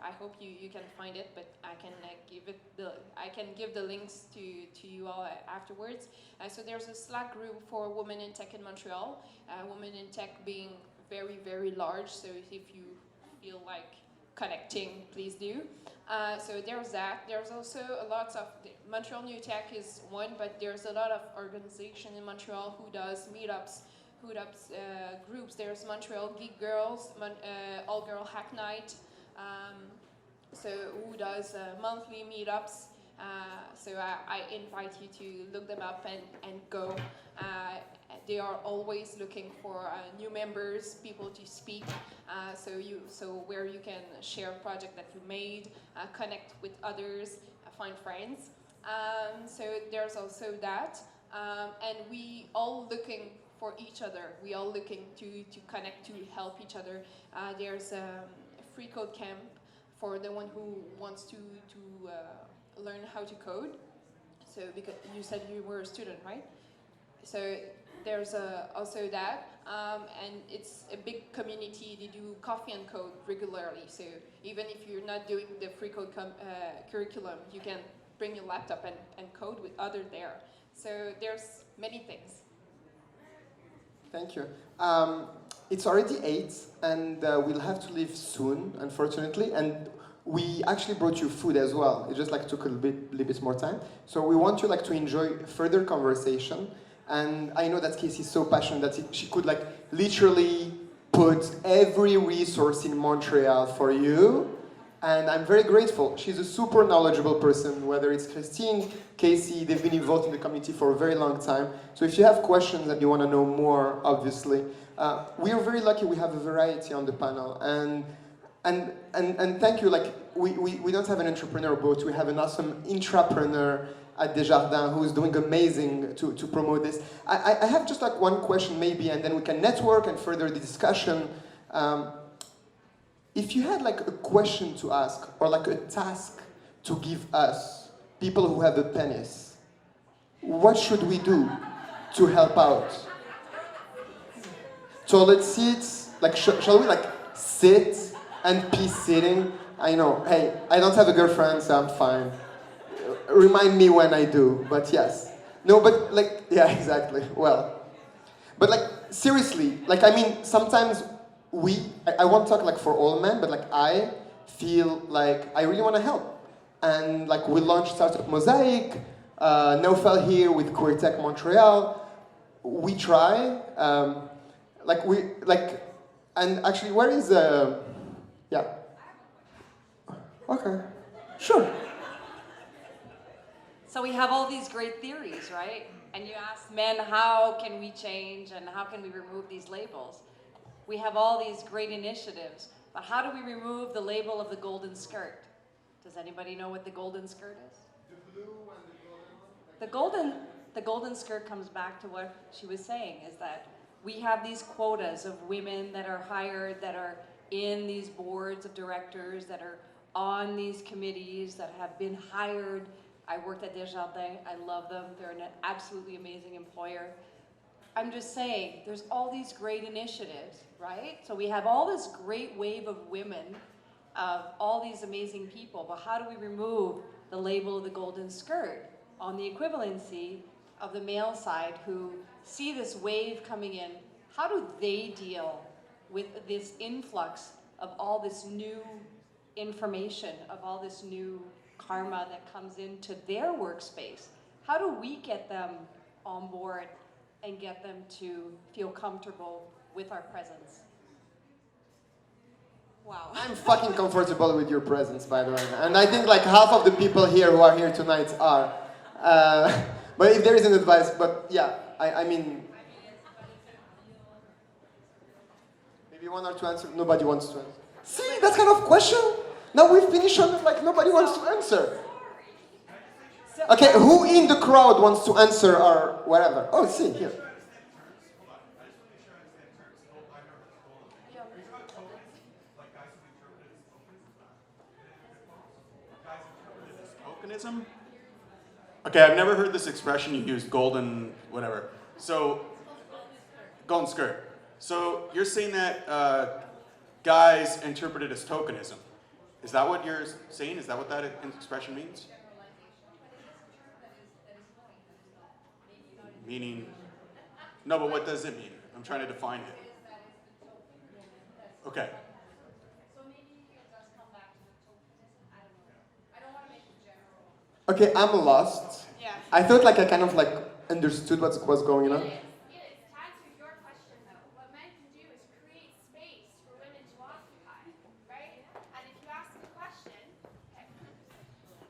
I hope you can find it. But I can give the links to you all afterwards. So there's a Slack group for women in tech in Montreal. Women in tech being very, very large. So if you feel like connecting, please do. So there's that. There's also a lot of Montreal New Tech is one, but there's a lot of organization in Montreal who does meetups, groups. There's Montreal Geek Girls, All Girl Hack Night, so who does monthly meetups. So I invite you to look them up and go. They are always looking for new members, people to speak. So where you can share a project that you made, connect with others, find friends. So there's also that, and we all looking for each other. We all looking to connect, to help each other. There's a free code camp for the one who wants to learn how to code. So because you said you were a student, right? So there's also that, and it's a big community. They do coffee and code regularly. So even if you're not doing the free code curriculum, you can bring your laptop and code with others there. So there's many things. Thank you. It's already 8, and we'll have to leave soon, unfortunately. And we actually brought you food as well. It just like took a little bit more time. So we want you like to enjoy further conversation. And I know that Casey's so passionate that she could like literally put every resource in Montreal for you. And I'm very grateful. She's a super knowledgeable person, whether it's Christine, Casey, they've been involved in the community for a very long time. So if you have questions and you want to know more, obviously, we are very lucky we have a variety on the panel. And thank you, like, we don't have an entrepreneur boat, we have an awesome intrapreneur at Desjardins who is doing amazing to promote this. I have just like one question maybe, and then we can network and further the discussion. If you had like a question to ask, or like a task to give us, people who have a penis, what should we do to help out? Toilet seats? Like, shall we like sit and pee sitting? I know, hey, I don't have a girlfriend, so I'm fine. Remind me when I do, but yes. No, but like, yeah, exactly, well. But like, seriously, like, I mean, sometimes I won't talk like for all men, but like I feel like I really want to help. And like we launched Startup Mosaic, Naufal here with Queer Tech Montreal. We try, and actually where is, yeah. Okay, sure. So we have all these great theories, right? And you ask men, how can we change and how can we remove these labels? We have all these great initiatives, but how do we remove the label of the golden skirt? Does anybody know what the golden skirt is? The blue and the golden one? The golden skirt comes back to what she was saying, is that we have these quotas of women that are hired, that are in these boards of directors, that are on these committees, that have been hired. I worked at Desjardins, I love them, they're an absolutely amazing employer. I'm just saying, there's all these great initiatives, right? So we have all this great wave of women, of all these amazing people, but how do we remove the label of the golden skirt on the equivalency of the male side who see this wave coming in? How do they deal with this influx of all this new information, of all this new karma that comes into their workspace? How do we get them on board and get them to feel comfortable with our presence? Wow. I'm fucking comfortable with your presence, by the way. And I think like half of the people here who are here tonight are. But if there is an advice, but yeah, I mean, maybe one or two answers, nobody wants to answer. See, that kind of question? Now we finish on it like nobody wants to answer. Okay, who in the crowd wants to answer or whatever? Oh, see, here. Tokenism? Okay, I've never heard this expression you used, golden, whatever. So, golden skirt. So you're saying that guys interpret it as tokenism. Is that what you're saying? Is that what that expression means? Meaning, no, but what does it mean? I'm trying to define it. Okay. Okay, I'm lost. Yeah. I thought like I kind of like understood what was going on.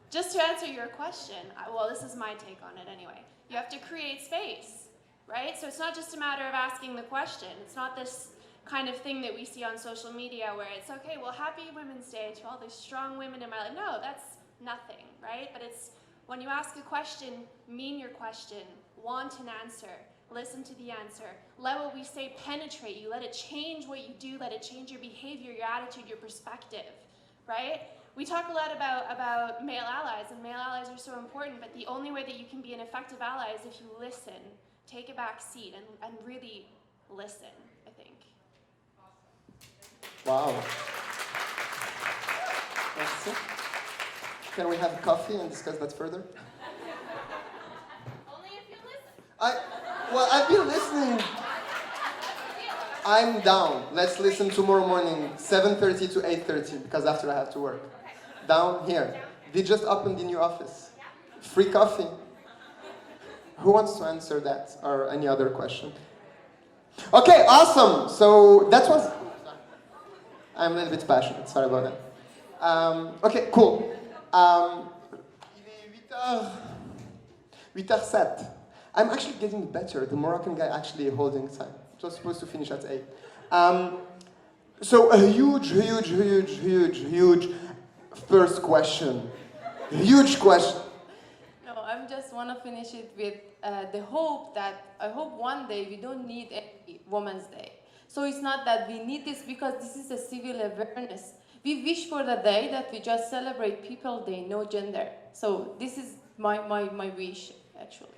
Just to answer your question, well, this is my take on it anyway. You have to create space, right? So it's not just a matter of asking the question. It's not this kind of thing that we see on social media where it's, okay, well, happy Women's Day to all these strong women in my life. No, that's nothing, right? But it's when you ask a question, mean your question, want an answer, listen to the answer. Let what we say penetrate you. Let it change what you do. Let it change your behavior, your attitude, your perspective, right? We talk a lot about male allies, and male allies are so important, but the only way that you can be an effective ally is if you listen, take a back seat, and really listen, I think. Wow. Merci. Can we have coffee and discuss that further? Only if you listen. Well, I've been listening. I'm down. Let's listen tomorrow morning, 7:30 to 8:30, because after I have to work. Down here. They just opened the new office. Free coffee. Who wants to answer that or any other question? Okay, awesome. So that was... I'm a little bit passionate. Sorry about that. Ok, cool. Il est 8h07. I'm actually getting better. The Moroccan guy actually holding time. It was supposed to finish at 8. So a huge first question. Huge question. No, I just want to finish it with the hope that I hope one day we don't need any Women's Day. So it's not that we need this because this is a civil awareness. We wish for the day that we just celebrate people, they know gender. So this is my wish, actually.